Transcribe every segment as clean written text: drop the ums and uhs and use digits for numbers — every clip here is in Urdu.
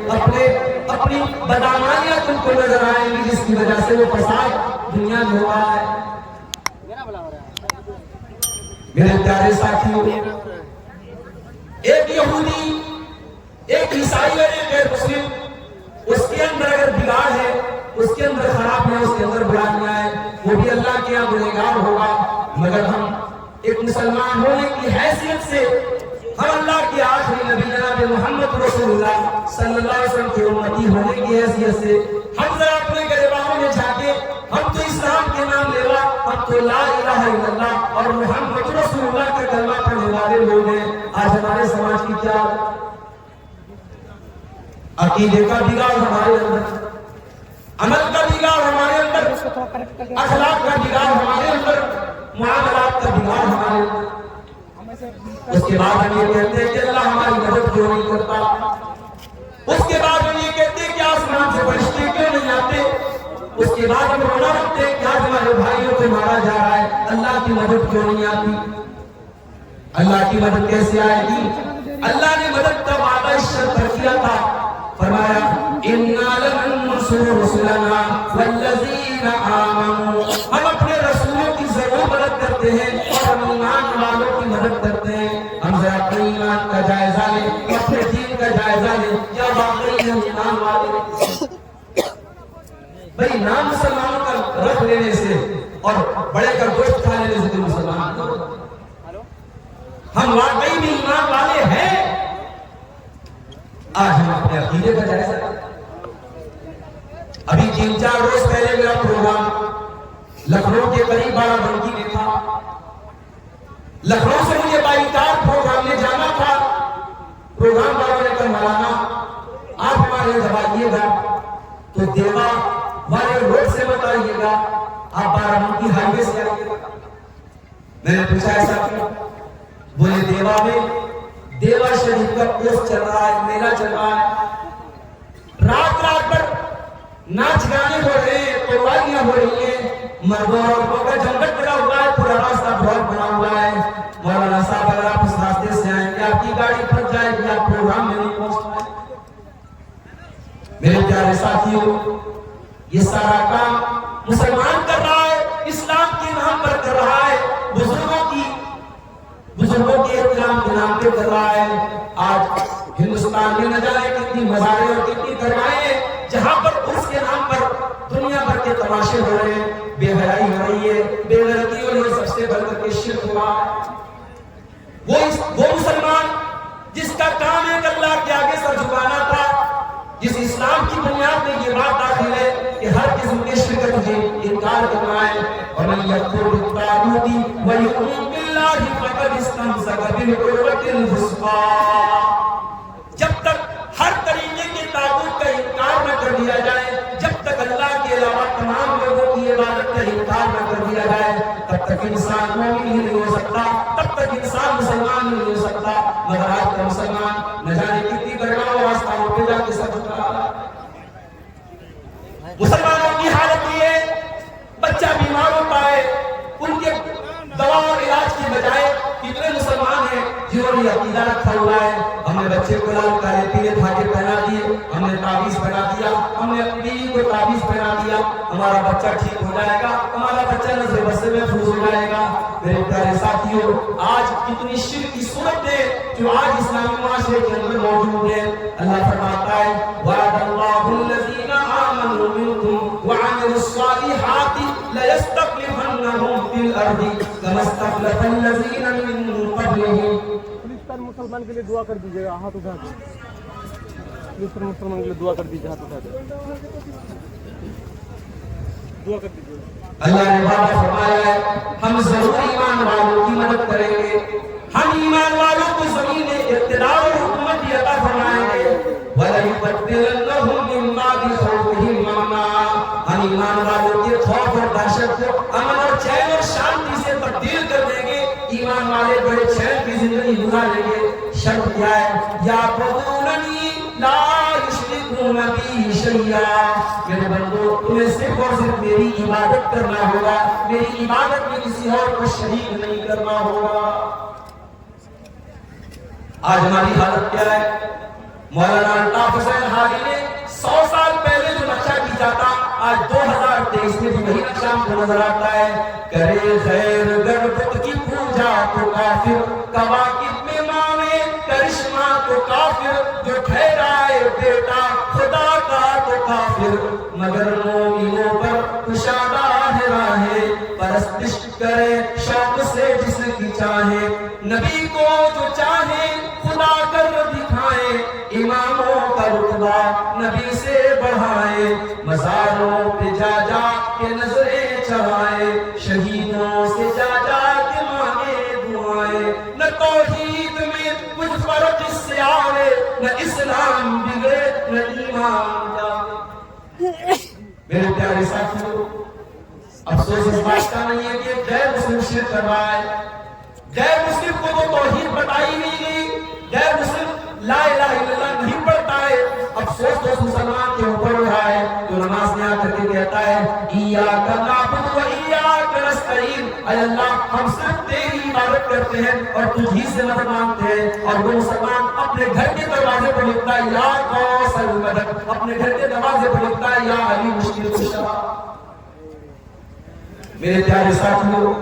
اپنی بدامانیاں تم کو نظر آئیں گی، جس کی وجہ سے وہ فساد دنیا میں ہوا ہے۔ میرے پیارے ساتھیوں، ایک یہودی، ایک عیسائی اور ایک غیر مسلم، اس کے اندر اگر بگاڑ ہے، اس کے اندر خراب ہے، اس کے اندر برائیاں ہیں، وہ بھی اللہ کے یہاں گنہگار ہوگا۔ مگر ہم ایک مسلمان ہونے کی حیثیت سے ہم اللہ کے آخری نبی جناب محمد رسول اللہ صلی اللہ علیہ وسلم کی امتی ہونے کی حیثیت سے ہم ذرا اپنے گریبانوں میں جھانکے، ہم تو اسلام کے نام لیوا، ہم تو لا الہ الا اللہ اور محمد رسول اللہ کا کلمہ پڑھنے والے لوگ ہیں۔ آج ہمارے سماج کی کیا عقیدے کا بگاڑ ہمارے اندر، عمل کا بگاڑ ہمارے اندر، اخلاق کا بگاڑ ہمارے اندر، معاملات کا بگاڑ ہمارے اندر۔ اس کے بعد ہم یہ کہتے ہیں کہ اللہ ہماری مدد کیوں نہیں کرتا، اس کے بعد ہم یہ کہتے ہیں کہ آسمان سے فرشتے کیوں نہیں آتے، اس کے بعد ہم رونا رکھتے ہیں کہ آج ہمارے بھائیوں کو مارا جا رہا ہے، اللہ کی مدد کیوں نہیں آتی۔ اللہ کی مدد کیسے آئے گی؟ اللہ نے مدد کا وعدہ اس شرط پر کیا تھا، فرمایا اِنَّا لَنَنصُرُ رُسُلَنَا وَالَّذِينَ آمَنُوا، ہم اپنے رسولوں کی ضرور مدد کرتے ہیں اور ہم ایمان والوں کی مدد کرتے ہیں۔ ہم ذرا اپنے ایمان کا جائزہ لیں، اپنے دین کا جائزہ لیں، کیا واقعی ہم ایمان والے؟ بھئی نام مسلمانوں کا رکھ لینے سے اور بڑے کا گوشت کھا لینے سے کوئی مسلمان نہیں، ہم واقعی بھی ایمان والے ہیں؟ آج ہم اپنے عقیدے کا جائزہ لیں۔ ابھی 3-4 روز پہلے میرا پروگرام لکھنؤ کے قریب بارہ بنکی میں تھا۔ لکھنؤ سے مجھے بائی-کار پروگرام میں جانا تھا۔ پروگرام والوں نے کہا مولانا آپ ہمارے جب آئیے گا تو دیوا والے روڈ سے مت آئیے گا، آپ بارہ بنکی ہائی وے سے آئیے گا۔ میں نے پوچھا ایسا کیوں؟ بولے دیوا میں دیوا شریف کا کوس چل رہا ہے، میلہ چل رہا ہے، رات رات پر ناچ گانے ہو رہے ہیں، قربانیاں ہو رہی ہیں، مردوں اور عورتوں کا جھنجٹ بنا ہوا ہے، پورا راستہ بہت بنا ہوا ہے۔ مولانا صاحب اگر آپ اس راستے سے آئیں گے آپ کی گاڑی پھنس جائے گی، آپ پروگرام میں نہیں پہنچ پائیں۔ میرے پیارے ساتھیوں، یہ سارا کام مسلمان کر رہا ہے، اسلام کے نام پر کر رہا ہے، بزرگوں کے احترام کے نام پہ کر رہا ہے۔ آج ہندوستان میں نہ جانے کتنی مزاریں اور کتنی درگاہیں ہیں جہاں پر اس کے نام پر دنیا بھر کے تماشے ہو رہے ہیں، بے حیائی ہو رہی ہے، بے غیرتی ہو رہی ہے، سب سے بڑھ کر کے شرک ہوا ہے۔ وہ مسلمان جس کا کام ہے کہ اللہ کے آگے سر جھکانا تھا، جس اسلام کی بنیاد میں یہ بات داخل ہے کہ ہر قسم کے شرک تجھے انکار کرنا ہے، وَمَن يَكْفُرْ بِالطَّاغُوتِ وَيُؤْمِن بِاللَّهِ فَقَدِ اسْتَمْسَكَ بِالْعُرْوَةِ الْوُثْقَىٰ۔ جب تک ہر طریقے کے طاغوت کا انکار نہ کر دیا جائے، جب تک اللہ کے علاوہ تمام لوگوں کی عبادت کا انکار نہ کر دیا جائے، تب تک انسان مومن ہی نہیں ہو سکتا، تب تک انسان مسلمان نہیں ہو سکتا۔ مگر آج کا مسلمان نہ جانے کتنی درگاہوں اور آستانوں پہ جا کے سر جھکا رہا ہے۔ مسلمانوں کی حالت یہ ہے، بچہ بیمار ہوتا ہے، ان کے دوا اور علاج کی بجائے کتنے مسلمان ہیں جنہوں نے عقیدہ رکھا ہوا ہے، ہم نے بچے کو لال کالے پیلے دھاگے پہنا دیے، ہم نے تعویذ پہنا دیا، ہم نے اپنی بیوی کو تعویذ پہنا دیا، ہمارا بچہ ٹھیک ہو جائے گا، ہمارا بچہ نظر بد سے محفوظ ہو جائے گا۔ میرے پیارے ساتھیوں، آج کتنی شرک کی صورتیں جو آج اسلامی معاشرے کے اندر موجود ہیں۔ اللہ فرماتا ہے وَعَدَ اللَّهُ الَّذِينَ آمَنُوا مِنكُمْ وَعَمِلُوا الصَّالِحَاتِ لَيَسْتَخْلِفَنَّهُمْ فِي الْأَرْضِ كَمَا اسْتَخْلَفَ الَّذِينَ مِن قَبْلِهِمْ۔ پولیس مسلمان کے لیے دعا کر دیجیے گا، ہاتھ اٹھا کے پولیس مسلمان کے لیے دعا کر دیجیے، ہاتھ اٹھا کے دعا کر دیجیے۔ اللہ نے وعدہ فرمایا ہے ہم ضرور ایمان والوں کی مدد کریں گے، ہم ایمان والوں کو زمین اقتدار اور حکومت بھی عطا فرمائیں گے۔ وَلَيُبَدِّلَنَّهُم مِّن بَعْدِ خَوْفِهِمْ أَمْنًا، ہم ایمان والوں کے خوف اور دہشت کو امن اور چین اور شانتی سے تبدیل کر دیں گے، ایمان والے بڑے چین کی زندگی گزاریں گے۔ شرط کیا ہے؟ یعبدوننی لا یشرکون بی شیئا، میرے بندو تمہیں صرف اور صرف میری عبادت کرنا ہوگا، میری عبادت میں کسی اور کو شریک نہیں کرنا ہوگا۔ آج ہماری حالت کیا ہے؟ مولانا الطاف حسین حاجی نے 100 سال پہلے جو نقشہ کھینچا تھا آج 2023 میں بھی وہی نقشہ ہم کو نظر آتا ہے. کرے خیر گر بت کی پوجا تو کافر, کواکب میں مانے کرشمہ تو کافر, جو ٹھہرائے بیٹا خدا کا تو کافر, مگر مومنوں پر کشادہ ہے راہیں, پرستش کرے شوق سے جس کی چاہے, نبی کو جو چاہے خدا کر دکھائے, اماموں کا رتبہ نبی سے بڑھائے, مزاروں پہ جا جا کے نظریں چڑھائے, شہیدوں سے جا جا کے مانگے دعائیں, نہ توحید میں کچھ فرق اس سے آوے, نہ اسلام بگڑے نہ ایمان جاوے. میرے پیارے ساتھیوں, افسوس اس بات کا نہیں ہے کہ غیر مسلم شرک کر رہا ہے. غیر مسلم کو تو توحید بتائی نہیں گئی, غیر مسلم لا الہ الا اللہ نہیں پڑھتا ہے. افسوس تو اس مسلمان کے اوپر ہو رہا ہے جو نماز میں آ کر کے کہتا ہے ایاک نعبد و ایاک نستعین, اے اللہ ہم صرف تیری عبادت کرتے ہیں اور تجھ ہی سے مدد مانگتے ہیں. اور وہ مسلمان اپنے گھر کے دروازے پر لکھتا ہے یا غوث المدد, اپنے گھر کے دروازے پر لکھتا ہے یا علی مشکل کشا. میرے پیارے ساتھیوں,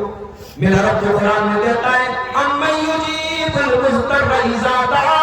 میرا رب جو قرآن میں کہتا ہے امن یجیب المضطر اذا دعاہ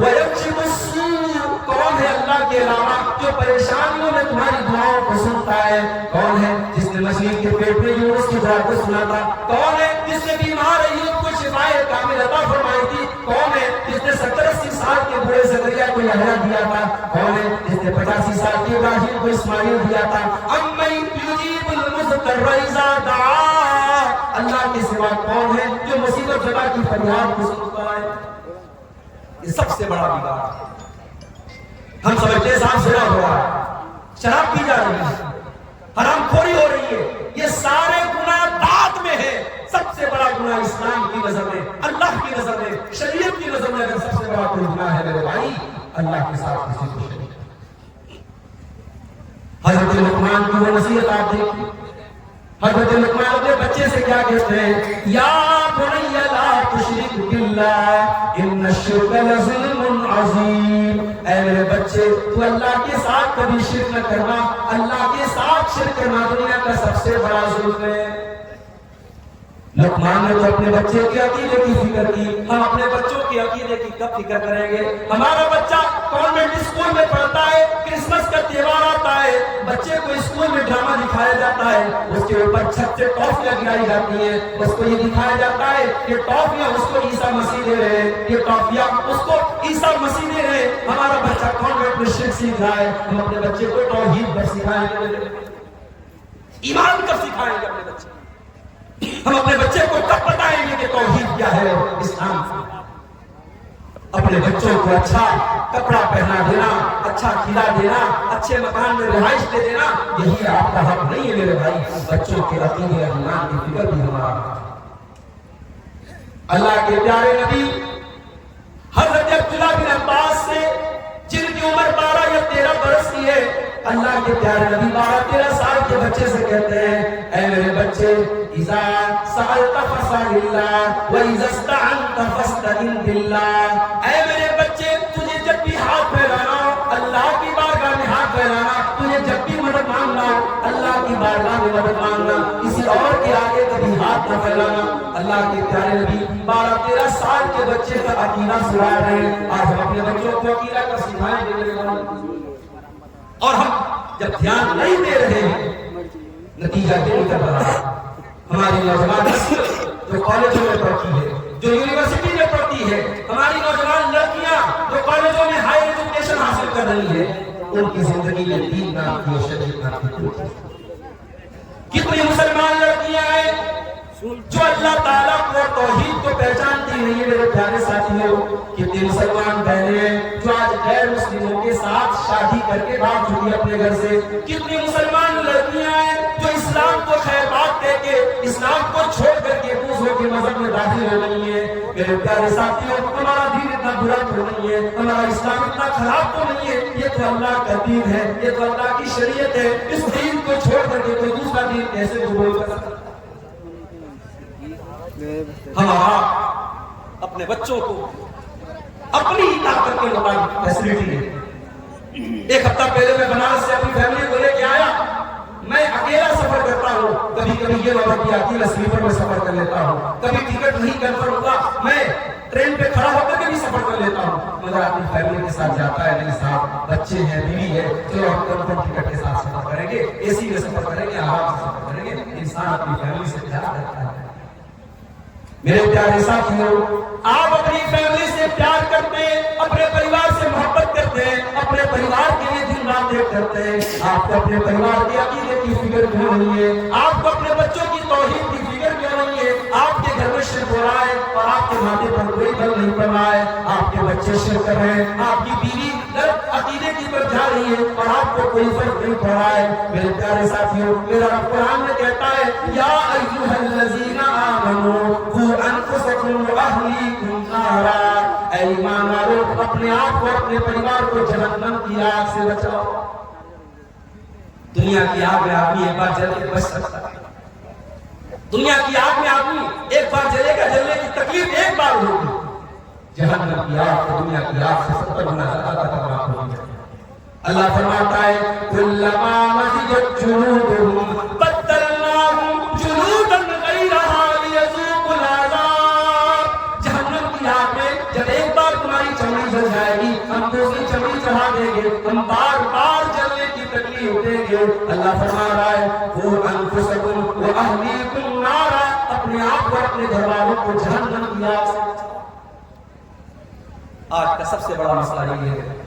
ویکشف السوء, کون ہے اللہ کے علاوہ جو پریشانیوں میں تمہاری دعاؤں کو سنتا ہے؟ کون ہے جس نے مچھلی کے پیٹ میں یونس کی دعا کو سنا تھا؟ کون ہے جس نے بیمار ایوب کو شفائے کامل عطا فرمائی تھی؟ کون ہے جس نے 70-80 سال کے بوڑھے زکریا کو یحییٰ دیا تھا؟ کون ہے جس نے 85 سال کے ابراہیم کو اسماعیل دیا تھا؟ امن یجیب المضطر اذا دعاہ, اللہ کے سوا کون ہے جو مصیبت زدہ کی فریاد کو سنتا ہے؟ یہ سب سے بڑا بگاڑ ہے. ہم سمجھتے ہیں صاحب زنا ہو رہا ہے, شراب پی جا رہی ہے, حرام خوری ہو رہی ہے, یہ سارے گناہ داد میں ہے. سب سے بڑا گناہ اسلام کی نظر میں, اللہ کی نظر میں, شریعت کی نظر میں اگر سب سے بڑا کوئی گناہ ہے میرے بھائی, اللہ کے ساتھ کسی کو شریک. حضرت لقمان کی وہ نصیحت آپ دیکھیں, حضرت لقمان اپنے بچے سے کیا کہتے ہیں, یا بنی لا تشرک باللہ ان الشرک لظلم عظیم, اے میرے بچے تو اللہ کے ساتھ کبھی شرک نہ کرنا, اللہ کے ساتھ شرک کرنا دنیا کا سب سے بڑا ظلم ہے. لقمان نے تو اپنے بچے کے عقیدے کی فکر کی, ہم اپنے بچوں کے عقیدے کی کب فکر کریں گے؟ ہمارا بچہ کانوینٹ اسکول میں پڑھتا ہے, کرسمس کا تہوار آتا ہے, بچے کو اسکول میں ڈرامہ دکھایا جاتا ہے, اس کے اوپر چھت سے ٹافیاں گرائی جاتی ہیں, اس کو یہ دکھایا جاتا ہے کہ ٹافیاں اس کو عیسیٰ مسیح دے رہے ہیں, یہ ٹافیاں اس کو عیسیٰ مسیح دے رہے ہیں. ہمارا بچہ کانوینٹ میں شرک سیکھ رہا ہے, ہم اپنے بچے کو توحید پر سکھائیں گے, ایمان کب سکھائیں گے اپنے بچے؟ ہم اپنے بچے کو کب بتائیں گے کہ توحید کیا ہے اور اسلام کیا؟ اپنے بچوں کو اچھا کپڑا پہنا دینا, اچھا کھلا دینا, اچھے مکان میں رہائش دے دینا, یہی آپ کا حق نہیں ہے میرے بھائی. بچوں کے عقیدے اور ایمان کی فکر بھی ہمارا. اللہ کے پیارے نبی حضرت عبداللہ بن عباس سے, جن کی عمر 12 یا 13 برس کی ہے, اللہ کے پیارے نبی 12-13 سال کے بچے سے کہتے ہیں اے میرے بچے اذا سألت فاسأل اللہ واذا استعنت فاستعن باللہ, اے میرے بچے تجھے جب بھی ہاتھ پھیلانا ہو اللہ کی بارگاہ میں ہاتھ پھیلانا, تجھے جب بھی مدد مانگنا ہو اللہ کی بارگاہ میں مدد مانگنا, کسی اور کے آگے کبھی ہاتھ نہ پھیلانا. اللہ کے پیارے نبی 12-13 سال کے بچے کا عقیدہ سکھا رہے ہیں. آج ہم اپنے بچوں کو عقیدہ کا سکھائیں گے, اور ہم جب دھیان نہیں دے رہے ہیں نتیجہ کیا نکل رہا ہے. ہماری نوجوان نسل جو کالجوں میں پڑھتی ہے, جو یونیورسٹی میں پڑھتی ہے, ہماری نوجوان لڑکیاں جو کالجوں میں ہائی ایجوکیشن حاصل کر رہی ہے, ان کی زندگی میں دین نام کی اور شریعت نام کی. کتنی مسلمان لڑکیاں ہیں جو اللہ تعالیٰ کو توحید کو پہچانتی نہیں ہے میرے پیارے ساتھیوں. کتنے مسلمان بہنیں جو آج غیر مسلموں کے ساتھ شادی کر کے بھاگ چکی اپنے گھر سے. کتنی مسلمان لڑکیاں ہیں جو اسلام کو خیر بات دے کے, اسلام کو چھوڑ کر کے دوسروں کے مذہب میں داخل ہو رہی ہیں. میرے پیارے ساتھیوں, ہمارا دین اتنا برا تو نہیں ہے, ہمارا اسلام اتنا خراب تو نہیں ہے, یہ تو اللہ کا دین ہے, یہ تو اللہ کی شریعت ہے. اس دین کو چھوڑ کر کے کوئی دوسرا دین کیسے قبول کر سکتا؟ ہم اپنے بچوں کو اپنی طاقت کے مطابق فیسلٹی ہے. ایک ہفتہ پہلے میں بنارس سے اپنی فیملی کو لے کے آیا. میں اکیلا سفر کرتا ہوں, کبھی کبھی یہ نوبت آتی ہے میں سلیپر میں سفر کر لیتا ہوں, کبھی ٹکٹ نہیں کنفرم ہوتا میں ٹرین پہ کھڑا ہو کر کے بھی سفر کر لیتا ہوں, مگر اپنی فیملی کے ساتھ جاتا ہے, نہیں صاحب بچے ہیں, بیوی ہے, چلو ہم کنفرم ٹکٹ کے ساتھ سفر کریں گے, اے سی میں سفر کریں گے, آرام سے سفر کریں گے. انسان اپنی فیملی سے پیار کرتا ہے. میرے پیارے ساتھیوں, آپ اپنی فیملی سے پیار کرتے ہیں, اپنے پریوار سے محبت کرتے ہیں, اپنے پریوار کے لیے دن رات ایک کرتے ہیں. آپ کو اپنے پریوار کے عقیدے کی فکر کیوں نہیں ہے؟ آپ کو اپنے بچوں کی توحید کی فکر کیوں نہیں ہے؟ آپ کے گھر میں شرک ہو رہا ہے اور آپ کے ماتھے پر کوئی بل نہیں پڑ رہا ہے, آپ کے بچے شرک کر رہے ہیں, آپ کی بیوی عقیدے کی طرف جا رہی ہے اور آپ کو کوئی فرق نہیں پڑ رہا ہے. میرے پیارے ساتھیوں, میرا قرآن میں کہتا ہے یا ایھا الذین آمنوا قوا انفسکم واہلیکم نارا, اے ایمان والو اپنے آپ کو اپنے پریوار کو جہنم کی آگ سے بچاؤ. دنیا کی آگ میں آدمی ایک بار جل کے بچ سکتا ہے. دنیا کی آگ میں آدمی ایک بار جلے گا, جلنے کی تکلیف ایک بار ہوگی. جہنم کی آگ تو دنیا کی آگ سے 70 گنا زیادہ خطرناک ہوگی. اللہ فرماتا ہے کلما نضجت جلودہم بدلناہم جلودا غیرہا لیذوقوا العذاب. جہنم کی آگ میں جب ایک بار تمہاری چمڑی جل جائے گی, ہم دوسری چمڑی چڑھا دیں گے, ہم بار بار جلنے کی تکلیف دیں گے. اللہ فرما رہا ہے قوا انفسکم واہلیکم نارا, اپنے آپ کو اپنے گھر والوں کو جہنم کی آگ سے بچاؤ. آج کا سب سے بڑا مسئلہ یہ ہے,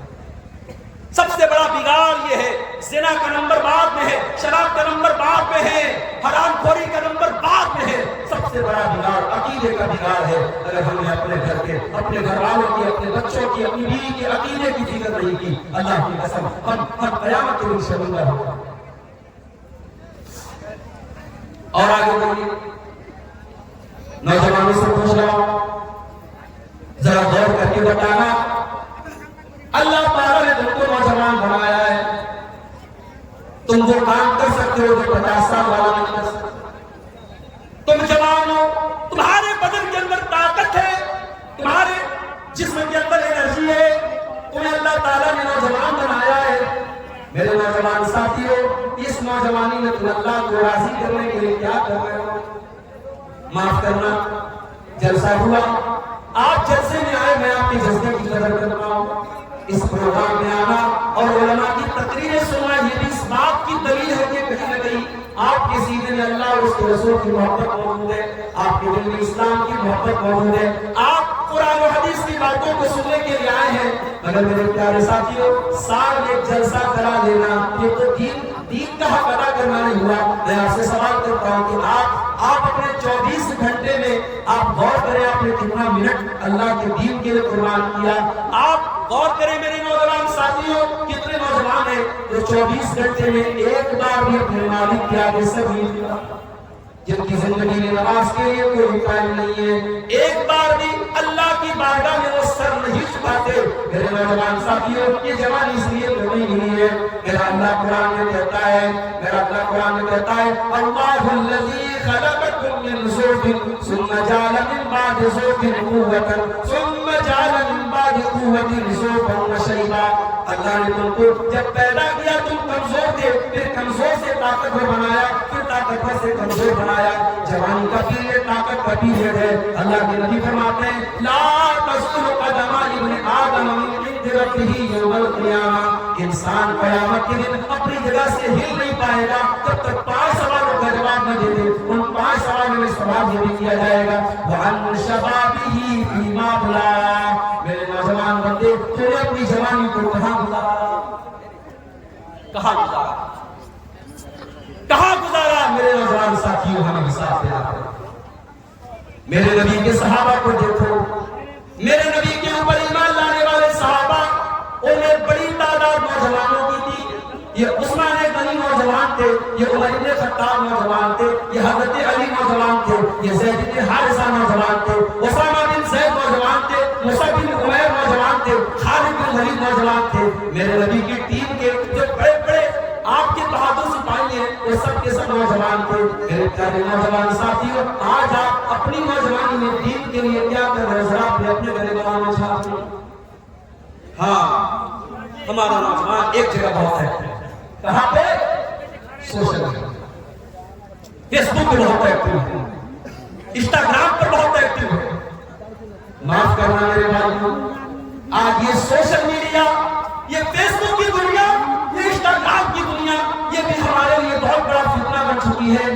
سب سے بڑا بگاڑ یہ ہے, زنا کا نمبر بعد میں ہے, شراب کا نمبر بعد میں ہے, حرام خوری کا نمبر بعد میں ہے. سب سے بڑا بگاڑ عقیدے کا بگاڑ ہے. اگر ہم نے اپنے گھر کے, اپنے گھر والوں کی, اپنے بچوں کی, اپنی بیوی کے عقیدے کی فکر نہیں کی, اللہ کی قسم ہم قیامت کے دن شرمندہ ہوں گے. اور آگے بڑھیے, نوجوانوں سے پوچھ رہا ہوں, ذرا غور کر کے بتانا, اللہ تعالیٰ نے تم کو نوجوان بنایا ہے, تم وہ کام کر سکتے ہو جو 50 سال والا نہیں کر سکتے. تم جوان ہو, تمہارے بدن کے اندر طاقت ہے, تمہارے جسم کے اندر انرجی ہے, تمہیں اللہ تعالیٰ نے نوجوان بنایا ہے. میرے نوجوان ساتھیوں, اس نوجوانی میں تم اللہ کو راضی کرنے کے لیے کیا کر رہے ہو؟ معاف کرنا, جلسہ ہوا, آپ جلسے میں آئے, میں آپ کے جذبے کی قدر کرتا ہوں. اس پروگرام میں آنا اور علماء کی تقریریں سننا یہ بھی اس بات کی دلیل ہے کہ کہیں نہ کہیں آپ کے سینے میں اللہ اور اس کے رسول کی محبت موجود ہے, آپ کے دل میں اسلام کی محبت موجود ہے, آپ قرآن و حدیث کی باتوں کو سننے کے لیے آئے ہیں. مگر میرے پیارے ساتھیوں, سال میں ایک جلسہ کرا لینا یہ تو دین کا حق ادا کرنا نہیں ہوا. میں آپ سے سوال کرتا ہوں کہ آپ اپنے 24 گھنٹے میں آپ غور کریں, آپ نے کتنا منٹ اللہ کے دین کے لیے قربان کیا. آپ غور کریں میرے نوجوان ساتھیوں, کتنے نوجوان ہیں جو 24 گھنٹے میں ایک بار بھی اپنے مالک کے آگے سر نہیں جھکا, جن کی زندگی میں نماز کے لیے کوئی ٹائم نہیں ہے, ایک بار بھی اللہ کی بارگاہ میں وہ سر نہیں جھکاتے. میرے نوجوان ساتھیوں, یہ جوانی اس لیے تو نہیں ملی ہے. میرا اللہ قرآن میں کہتا ہے, اللہ الذی خلقکم من ضعف ثم جعل من بعد ضعف قوة ثم جعل من بعد قوة ضعفا وشیبا. اللہ نے تم کو جب پیدا کیا تم کمزور تھے, پھر کمزور سے طاقتور بنایا, پھر طاقتور سے کمزور بنایا. جوانی کا پیریڈ طاقت کا پیریڈ ہے. اللہ کے نبی فرماتے ہیں لا تزول قدم ابن آدم من عند ربہ یوم القیامہ, انسان قیامت کے دن اپنی جگہ سے ہل نہیں پائے گا جب تک 5 سوالوں کا جواب نہ دے دے. ان 5 سوالوں میں سوال یہ بھی کیا جائے گا وعن شبابہ فیما ابلا. میرے نوجوان بندے, تو نے اپنی جوانی کو کہاں گزارا, کہاں گزارا, کہاں گزارا؟ میرے نوجوان ساتھیوں, ہمیں حساب دینا پڑے. میرے نبی کے صحابہ کو دیکھو, میرے نبی کے اوپر ایمان لانے والے صحابہ, انہیں بڑی تعداد نوجوانوں کی تھی. یہ عثمان غنی نوجوان تھے, یہ عمر بن خطاب نوجوان تھے, یہ حضرت علی نوجوان تھے, یہ زید بن حارثہ نوجوان تھے, اسامہ بن زید نوجوان تھے, مصعب بن عمیر نوجوان تھے, خالد بن ولید نوجوان تھے. میرے نبی کی ٹیم کے جو بڑے بڑے آپ کے بہادر سپاہی ہیں وہ سب کے سب نوجوان تھے. میرے پیارے نوجوان ساتھیوں, آج آپ اپنی نوجوانی میں دین کے لیے کیا کر رہے ہیں؟ ذرا اپنے گلے بنانا چاہتے ہیں. ہاں ہمارا نوجوان ایک جگہ بہت ہے، کہاں پہ؟ سوشل میڈیا، فیس بک پہ بہت ایکٹیو ہے، انسٹاگرام پر بہت ایکٹیو ہے۔ معاف کرنا میرے بھائیوں، آج یہ سوشل میڈیا، یہ فیس بک کی دنیا، یہ انسٹاگرام کی دنیا، یہ بھی ہمارے لیے بہت بڑا فتنہ بن چکی ہے۔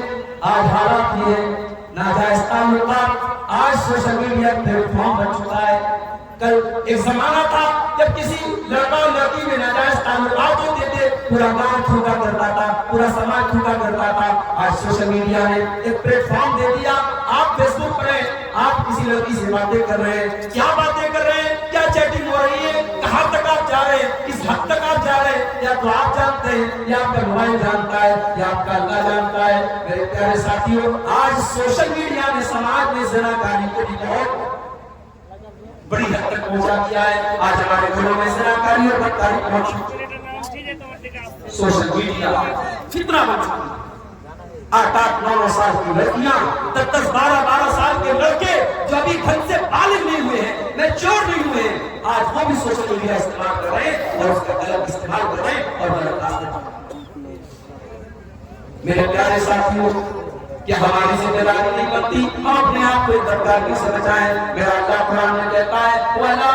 آج حالات یہ ہے، ناجائز تعلقات آج سوشل میڈیا پلیٹ فارم بن چکا ہے۔ کل ایک زمانہ تھا جب کسی لڑکا اور لڑکی میں ناجائز تعلقات ہوتے تھے، پورا گاؤں تھوکا کرتا تھا، پورا سماج تھوکا کرتا تھا۔ آج سوشل میڈیا نے ایک پلیٹ فارم دے دیا، آپ فیس بک پر ہیں، آپ کسی لڑکی سے باتیں کر رہے ہیں، کیا باتیں کر رہے ہیں، کیا چیٹنگ ہو رہی ہے، کہاں تک آپ جا رہے ہیں، کس حد تک آپ جا رہے ہیں، یا تو آپ جانتے ہیں، یا آپ کا موبائل جانتا ہے، یا آپ کا اللہ جانتا ہے۔ میرے پیارے ساتھیوں، آج سوشل میڈیا نے سماج میں زناکاری کو بھی بہت بڑی حد تک پہنچا دیا ہے۔ آج ہمارے گھروں میں زناکاری اور بدکاری پہنچ چکی ہے۔ سوشل میڈیا فتنہ بن چکی ہے۔ 8-8 9 سال کی لڑکیاں، 10 12 سال کے لڑکے جو ابھی ڈھنگ سے بالغ نہیں ہوئے ہیں، میچور نہیں ہوئے ہیں، آج وہ بھی سوشل میڈیا استعمال کر رہے ہیں اور اس کا غلط استعمال کر رہے ہیں اور غلط راستے پر۔ میرے پیارے ساتھیوں، کہ ہماری ذمہ داری نہیں بنتی ہم اپنے آپ کو بدکاری سے بچائیں۔ میرا اللہ قرآن میں کہتا ہے وَلَا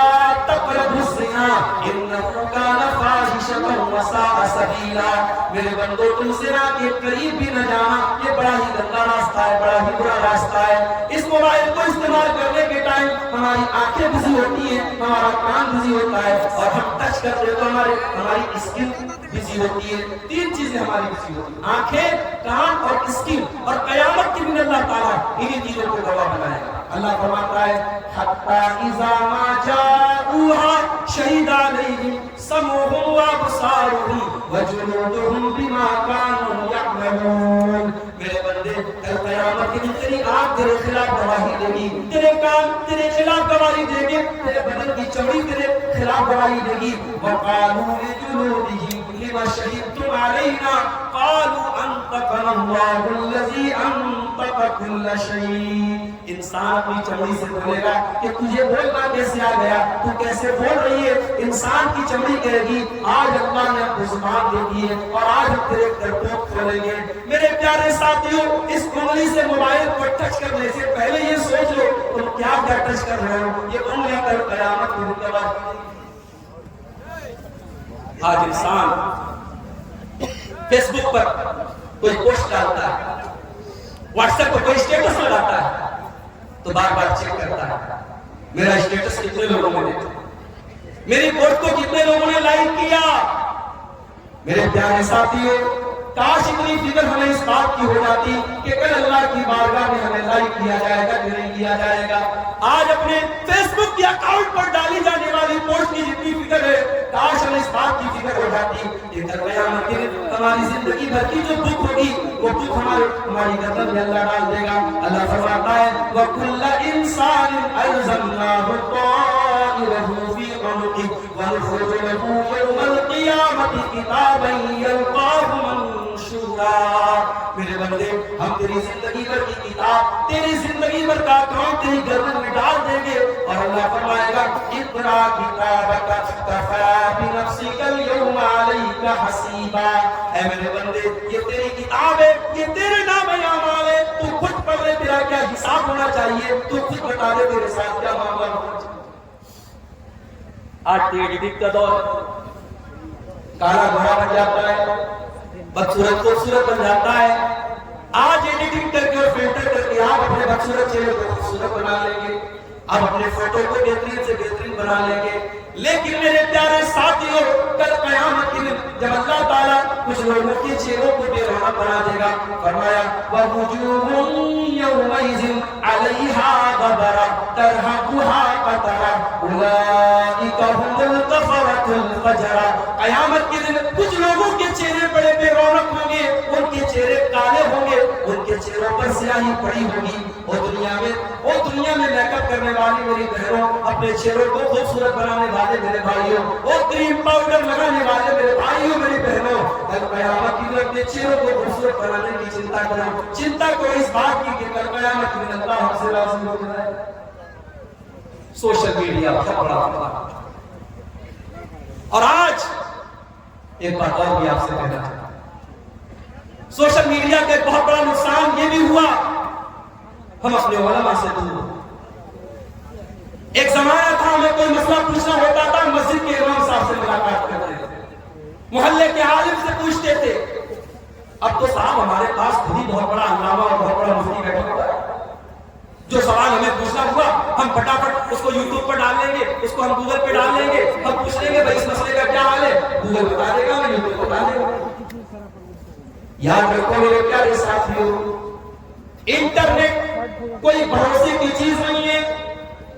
تَقْرَبُوا الزِّنَا إِنَّهُ كَانَ فَاحِشَةً وَسَاءَ سَبِيلًا۔ میرے بندو، تم زنا کے قریب بھی نہ جانا، یہ بڑا ہی گندا راستہ ہے، بڑا ہی برا راستہ ہے۔ اس موبائل کو استعمال کرنے کے ٹائم ہماری آنکھیں بزی ہوتی ہیں، ہمارا کان بزی ہوتا ہے، اور ہم ٹچ کرتے ہیں تو ہماری اسکن بزی ہوتی ہے۔ 3 چیزیں ہماری بزی ہوتی ہیں، آنکھیں، کان اور اسکن، اور قیامت کے دن اللہ تعالیٰ انہی چیزوں کو گواہ بنائے گا۔ اللہ فرماتا ہے حَتَّى إِذَا مَا جَاءُوهَا شَهِدَ عَلَيْهِمْ سَمْعُهُمْ وَأَبْصَارُهُمْ وَجُلُودُهُمْ بِمَا كَانُوا يَعْمَلُونَ۔ میرے بندے، کل قیامت کے دن تیری آنکھ تیرے خلاف گواہی دے گی، تیرے کان تیرے خلاف گواہی دے گی، تیرے بدن کی چمڑی تیرے خلاف گواہی دے گی۔ وَقَالُوا لِجُلُودِهِمْ لِمَ شَهِدتُّمْ عَلَيْنَا قَالُوا أَنطَقَنَا اللَّهُ الَّذِي أَنطَقَ كُلَّ شَيْءٍ۔ انسان اپنی چمڑی سے بولے گا کہ تجھے بولنا کیسے آ گیا، تو کیسے بول رہی ہے؟ انسان کی چمڑی کہے گی آج اللہ نے اپنی زبان دے دی ہے اور آج ہم تیرے کرتوت کھولیں گے۔ میرے پیارے ساتھیوں، اس انگلی سے موبائل کو ٹچ کرنے سے پہلے یہ سوچ لو تم کیا کیا ٹچ کر رہے ہو۔ یہ انگلی کل قیامت کے دن کے بعد۔ آج انسان فیس بک پر کوئی پوسٹ ڈالتا ہے، واٹس ایپ پر کوئی اسٹیٹس لگاتا ہے تو بار بار چیک کرتا ہے میرا اسٹیٹس کتنے لوگوں نے دیکھا، میری پوسٹ کو کتنے لوگوں نے لائک کیا۔ میرے پیارے ساتھیوں، کاش اتنی فکر ہمیں اس بات کی ہو جاتی کہ کل اللہ کی بارگاہ میں ہمیں لائک کیا جائے گا کہ نہیں کیا جائے گا۔ آج اپنے فیس بک کے اکاؤنٹ پر ڈالی جانے والی پوسٹ کی جتنی فکر ہے، کاش ہمیں اس بات کی فکر ہو جاتی کہ کل قیامت کے دن ہماری زندگی بھر کی جو بک ہوگی وہ بک ہماری گردن میں اللہ ڈال دے گا۔ اللہ فرماتا ہے وَكُلَّ إِنسَانٍ أَلْزَمْنَاهُ طَائِرَهُ فِي عُنُقِهِ وَنُخْرِجُ لَهُ يَوْمَ الْقِيَامَةِ كِتَابًا يَلْقَاهُ مَنشُورًا۔ میرے بندے، ہم تیری زندگی بھر کی کتاب، تیری زندگی بھر کا اکاؤنٹ تیری گردن میں ڈال دیں گے، اور اللہ فرمائے گا اقرأ کتابک کفیٰ بنفسک اليوم علیک حسیبا۔ اے میرے بندے، یہ تیری کتاب ہے، یہ تیرے نام اعمال ہے، تو خود پڑھ لے تیرا کیا حساب ہونا چاہیے، تو خود بتا دے تیرے ساتھ کیا معاملہ ہونا چاہیے۔ آج ایڈیٹنگ کا دور، کالا گھوڑا بن جاتا ہے، بدصورت خوبصورت بن جاتا ہے۔ آج ایڈیٹنگ کر کے اور فلٹر کر کے آپ اپنے بدصورت چہرے کو خوبصورت بنا لیں گے، آپ اپنے فوٹو کو بہترین سے بہترین بنا لیں گے، لیکن میرے پیارے ساتھیوں، کل قیامت کے دن جب اللہ تعالیٰ کچھ لوگوں کے چہروں کو بے رونق بنا دے گا، فرمایا وَوُجُوهٌ يَوْمَئِذٍ عَلَيْهَا غَبَرَةٌ تَرْهَقُهَا قَتَرَةٌ أُولَئِكَ هُمُ الْكَفَرَةُ الْفَجَرَةُ۔ قیامت کے دن کچھ لوگوں کے چہرے بڑے بے رونق ہوں گے، ان کے چہرے کالے ہوں گے، ان کے چہروں پر سیاہی پڑی ہوگی۔ اور دنیا میں میک اپ کرنے والی میری بہنوں، اپنے چہروں کو خوبصورت بنانے والے میرے بھائیوں، اور کریم پاؤڈر لگانے والے میرے بھائیوں میری بہنوں، کل قیامت کے دن اپنے چہروں کو خوبصورت بنانے کی چنتا کرو، چنتا کرو اس بات کی کہ کل قیامت کے دن اللہ ہم سے لازم ہو جائے۔ سوشل میڈیا بہت بڑا اور آج ایک بات اور بھی آپ سے کہنا چاہتا ہوں، سوشل میڈیا کا ایک بہت بڑا نقصان یہ بھی ہوا، ہم اپنے علماء سے دور ہو۔ ایک زمانہ تھا ہمیں کوئی مسئلہ پوچھنا ہوتا تھا مسجد کے امام صاحب سے ملاقات کرتے تھے، محلے کے عالم سے پوچھتے تھے۔ اب تو صاحب ہمارے پاس خود ہی بہت بڑا علامہ اور بہت بڑا مفتی بیٹھا ہوا ہے، جو سوال ہمیں پوچھنا ہوا ہم پٹافٹ اس کو یوٹیوب پر ڈال لیں گے، اس کو ہم گوگل پہ ڈال لیں گے، ہم پوچھ لیں گے بھائی اس مسئلے کا کیا حال ہے، گوگل بتا دے گا، میں یوٹیوب بتا دے گا۔ یاد رکھو میرے پیارے ساتھیوں، انٹرنیٹ کوئی بھروسے کی چیز نہیں ہے۔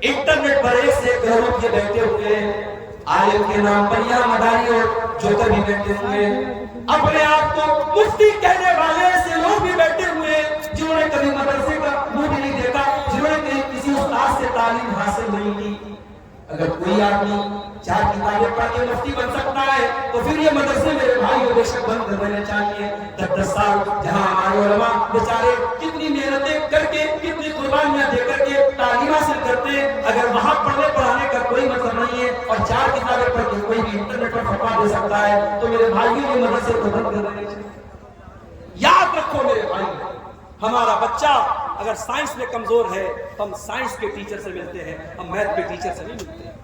انٹرنیٹ پر ایک سے گھروں کے بیٹھے ہوئے عالم کے نام پر یہاں مداری اور جوکر بھی بیٹھے ہوئے، اپنے آپ کو مفتی کہنے والے سے لوگ بھی بیٹھے ہوئے جنہوں نے کبھی مدرسے کا منہ بھی نہیں دیکھا، جنہوں نے کہیں کسی استاد سے تعلیم حاصل نہیں کی۔ اگر کوئی آدمی 4 کتابیں پڑھ کے مفتی بن سکتا ہے تو پھر یہ مدرسے میرے بھائی بے شک بند کر دینے چاہیے۔ 10 سال جہاں ہمارے علماء بیچارے کتنی محنتیں کر کے، کتنی قربانیاں دے کر کے تعلیم حاصل کرتے ہیں، اگر وہاں پڑھنے پڑھانے کا کوئی مطلب نہیں ہے اور 4 کتابیں پڑھ کے کوئی بھی انٹرنیٹ پر فتویٰ دے سکتا ہے تو میرے بھائی یہ مدرسے کو بند کر دینے چاہیے۔ یاد رکھو میرے بھائی، ہمارا بچہ اگر سائنس میں کمزور ہے تو ہم سائنس کے ٹیچر سے ملتے ہیں، ہم میتھ کے ٹیچر سے نہیں ملتے۔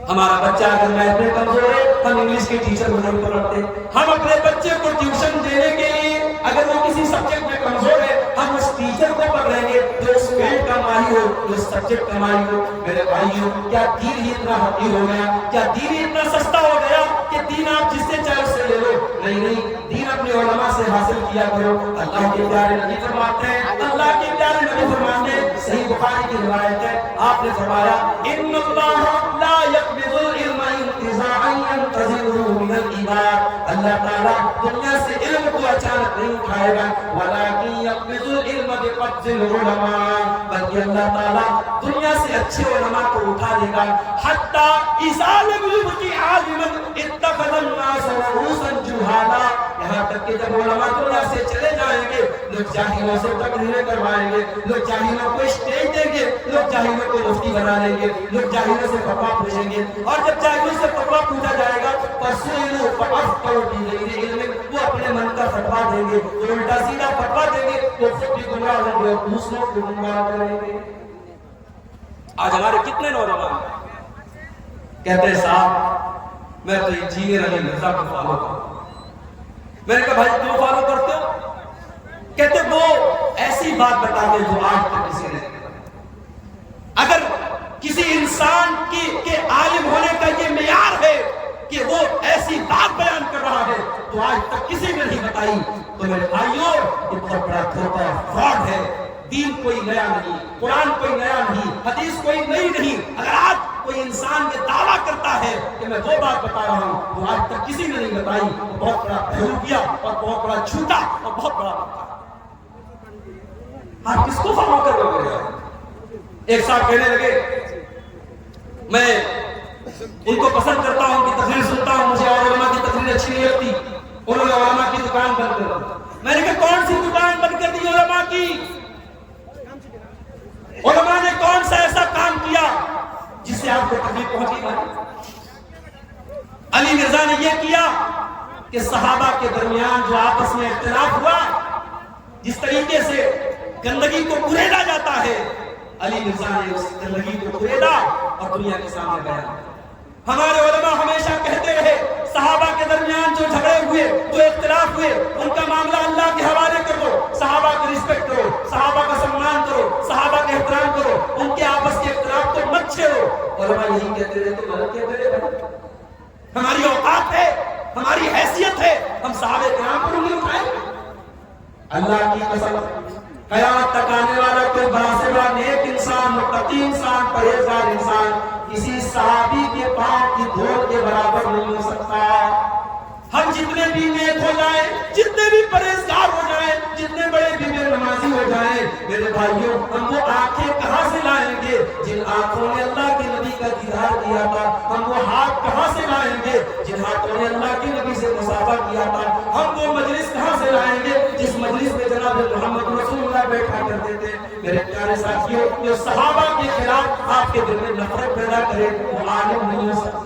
ہمارا بچہ اگر میتھ میں کمزور ہے ہم انگلش کے ٹیچر کو نہیں پڑھاتے۔ ہم اپنے بچے کو ٹیوشن دینے کے لیے اگر وہ کسی سبجیکٹ میں کمزور ہے ہم اس ٹیچر کو پکڑیں گے جو اس فیلڈ کا ماہر ہو، جو اس سبجیکٹ کا ماہر ہو۔ میرے بھائیوں، کیا دین ہی اتنا حقیر ہو گیا؟ کیا دین ہی اتنا سستا ہو گیا کہ دین آپ جس سے چاہے اس سے لے لو؟ نہیں نہیں، دین اپنے علماء سے حاصل کیا کرو۔ اللہ کے پیارے نبی فرماتے ہیں، اللہ کے پیارے نبی فرماتے ہیں، صحیح بخاری کی روایت ہے، آپ نے فرمایا ان اللہ لا يقبض العلم انتزاعا ينتزعه من العباد، اللہ تعالیٰ دنیا سے علم کو اچانک نہیں اٹھائے گا، ولكن يقبض العلم بقبض العلماء، بلکہ اللہ تعالیٰ دنیا سے اچھے علماء کو اٹھا دے گا۔ حتی اذا لم يبق عالما اتخذ الناس رؤوسا جهالا، یہاں تک کہ جب علماء دنیا سے چلے جائیں گے لوگ جاہلوں سے تقریریں کروائیں گے، لوگ جاہلوں کو اسٹیج دیں گے، لوگ جاہلوں کو مفتی بنا لیں گے، لوگ جاہلوں سے فتویٰ پوچھیں گے، اور جب جاہلوں سے فتویٰ پوچھا جائے گا فَسُئِلُوا فَأَفْتَوْا بِغَيْرِ عِلْمٍ، وہ اپنے من کا فتویٰ دیں گے، وہ الٹا سیدھا فتویٰ دیں گے، وہ خود بھی گمراہ ہوں گے اور دوسروں کو گمراہ کریں گے۔ آج ہمارے کتنے نوجوان کہتے ہیں صاحب میں تو انجینئر علی مرزا کو فالو کرتا ہوں۔ میں نے کہا بھائی کیوں فالو کرتے ہو؟ کہتے وہ ایسی بات بتاتے جو آج تک کسی نے نہیں کہا۔ اگر کسی انسان کے عالم ہونے کا یہ معیار ہے کہ وہ ایسی بات بیان کر رہا ہے تو آج تک کسی نے نہیں بتائی، تو میرے بھائیوں یہ بہت بڑا دھوکہ فراڈ ہے۔ دین کوئی نیا نہیں، قرآن کوئی نیا نہیں، حدیث کوئی نئی نہیں۔ اگر آج کوئی انسان یہ دعویٰ کرتا ہے کہ میں وہ بات بتا رہا ہوں تو آج تک کسی نے نہیں بتائی، وہ بہت بڑا بہوکیا اور بہت بڑا جھوٹا اور بہت بڑا بتا۔ آپ کس کو فالو کر رہے ہو؟ ایک صاحب کہنے لگے میں ان کو پسند کرتا ہوں، ان کی تقریر سنتا ہوں، مجھے اور علماء کی تقریر اچھی نہیں لگتی، انہوں نے علماء کی دکان بند کر دی۔ میں نے کہا کون سی دکان بند کر دی علماء کی؟ علماء نے کون سا ایسا کام کیا جس سے آپ کو تکلیف پہنچی؟ بھائی علی مرزا نے یہ کیا کہ صحابہ کے درمیان جو آپس میں اختلاف ہوا، جس طریقے سے گندگی کو کریدا جاتا ہے، علی مرزا نے اس گندگی کو کریدا اور دنیا کے سامنے بیان۔ ہمارے علماء ہمیشہ کہتے رہے صحابہ کے درمیان جو جھگڑے ہوئے، جو اختلاف ہوئے، ان کا معاملہ اللہ کے حوالے کر دو، صحابہ کا رسپیکٹ کرو، صحابہ کا سمان کرو، صحابہ کا احترام کرو، ان کے آپس کے اختلاف کو مت چھیڑو۔ علماء یہی کہتے رہے تو غلط کہتے رہے، ہماری اوقات ہے، ہماری حیثیت ہے، ہم صحابہ کرام پر انگلی اٹھائیں۔ اللہ کی قسم قیامت تک آنے والا کوئی بڑا سے بڑا نیک انسان، متقی انسان، پرہیزگار انسان کسی صحابی کے پاؤں کی دھول کے برابر نہیں ہو سکتا۔ ہم جتنے بھی نیک ہو جائیں، جتنے بھی پرہیزگار ہو جائیں، جتنے بڑے بھی بے نمازی ہو جائیں، میرے بھائیوں ہم وہ آنکھیں کہاں سے لائیں گے جن آنکھوں نے اللہ کے نبی کا دیدار کیا تھا؟ ہم وہ ہاتھ کہاں سے لائیں گے جن ہاتھوں نے اللہ کے نبی سے مصافحہ کیا تھا؟ ہم وہ مجلس کہاں سے لائیں گے جس مجلس میں جناب محمد رسول اللہ بیٹھا کرتے تھے؟ میرے پیارے ساتھیوں، جو صحابہ کے خلاف آپ کے دل میں نفرت پیدا کرے وہ عالم نہیں ہو سکتا۔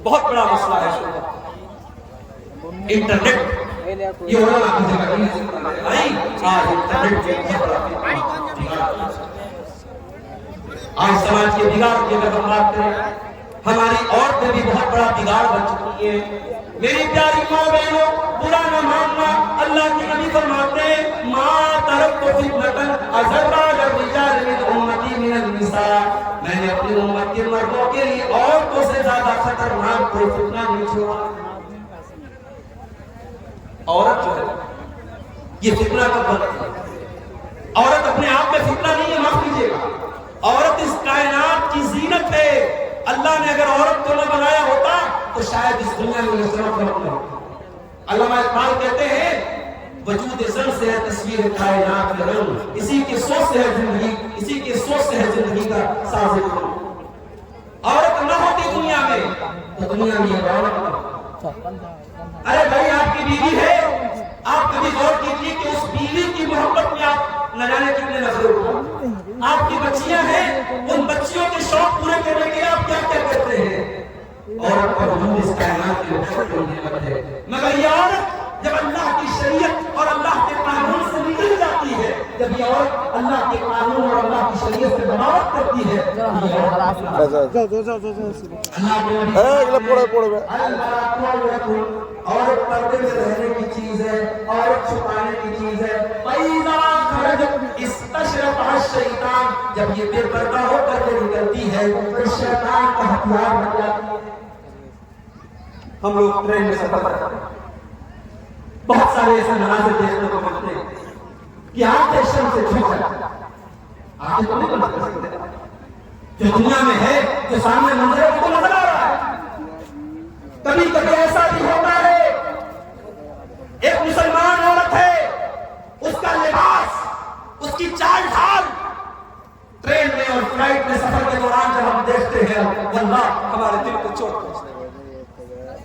بہت بڑا مسئلہ ہے انٹرنیٹ. یہ علماء کی جگہ نہیں ہے بھائی. آج انٹرنیٹ کے بہت بڑا آج سماج کے بگاڑ کی اگر ہم بات کریں, ہماری عورتیں بھی بہت بڑا بگاڑ بن چکی ہے. میری پیاری ماں بہنوں, برا نہ ماننا. اللہ کے نبی فرماتے ہیں ما ترکت فتنة اضر على الرجال من امتی من النساء, میں نے اپنی امت کے مردوں کے لیے عورتوں سے زیادہ خطرناک کوئی فتنہ نہیں چھوڑا. عورت جو ہے یہ فتنہ کب بنتی ہے؟ عورت اپنے آپ میں فتنہ نہیں ہے, معاف کیجیے گا. عورت اس کائنات کی زینت ہے. اللہ نے اگر عورت کو نہ بنایا ہوتا تو شاید اس دنیا میں یہ ضرورت نہ ہوتا. علامہ اقبال کہتے ہیں وجود زن سے ہے تصویر کائنات کا رنگ, اسی کے سوچ سے ہے زندگی, اسی کے سوچ سے ہے زندگی کا ساز. عورت نہ ہوتی دنیا میں تو دنیا میں یہ عورت. ارے بھائی آپ کی بیوی ہے, آپ کبھی غور کیجیے کہ اس بیوی کی محبت میں آپ نہ جانے کتنے نظر اٹھائیں. آپ کی بچیاں ہیں, ان بچیوں کے شوق پورے کرنے کے آپ کیا کیا کرتے ہیں. عورت کا وجود اس کائنات کی بہت بڑی نعمت ہے. مگر یہ عورت جب اللہ کی شریعت اور اللہ کے قانون سے نکل جاتی ہے, جب یہ عورت اللہ کے قانون اور اللہ کی شریعت سے بغاوت کرتی ہے, عورت پردے میں رہنے کی چیز ہے, عورت چھپانے کی چیز ہے. شیطان, جب یہ بے پردہ ہو کر کے نکلتی ہے تو شیطان کا ہتھیار بن جاتی ہے. ہم لوگ ٹرین میں سفر کرتے ہیں, بہت سارے ایسے مناظر دیکھنے کو ملتے ہیں کہ آنکھیں شرم سے جھک جاتی ہیں. آنکھیں تو نہیں بند کر سکتے, جو دنیا میں ہے, جو سامنے منظر ہے وہ تو نظر آ رہا ہے. کبھی کبھی ایسا بھی ہوتا ہے ایک مسلمان عورت ہے, اس کا لباس, اس کی چال ڈھال ٹرین میں اور فلائٹ میں سفر کے دوران جب ہم دیکھتے ہیں واللہ ہمارے دل کو چوٹ پہنچتی ہے.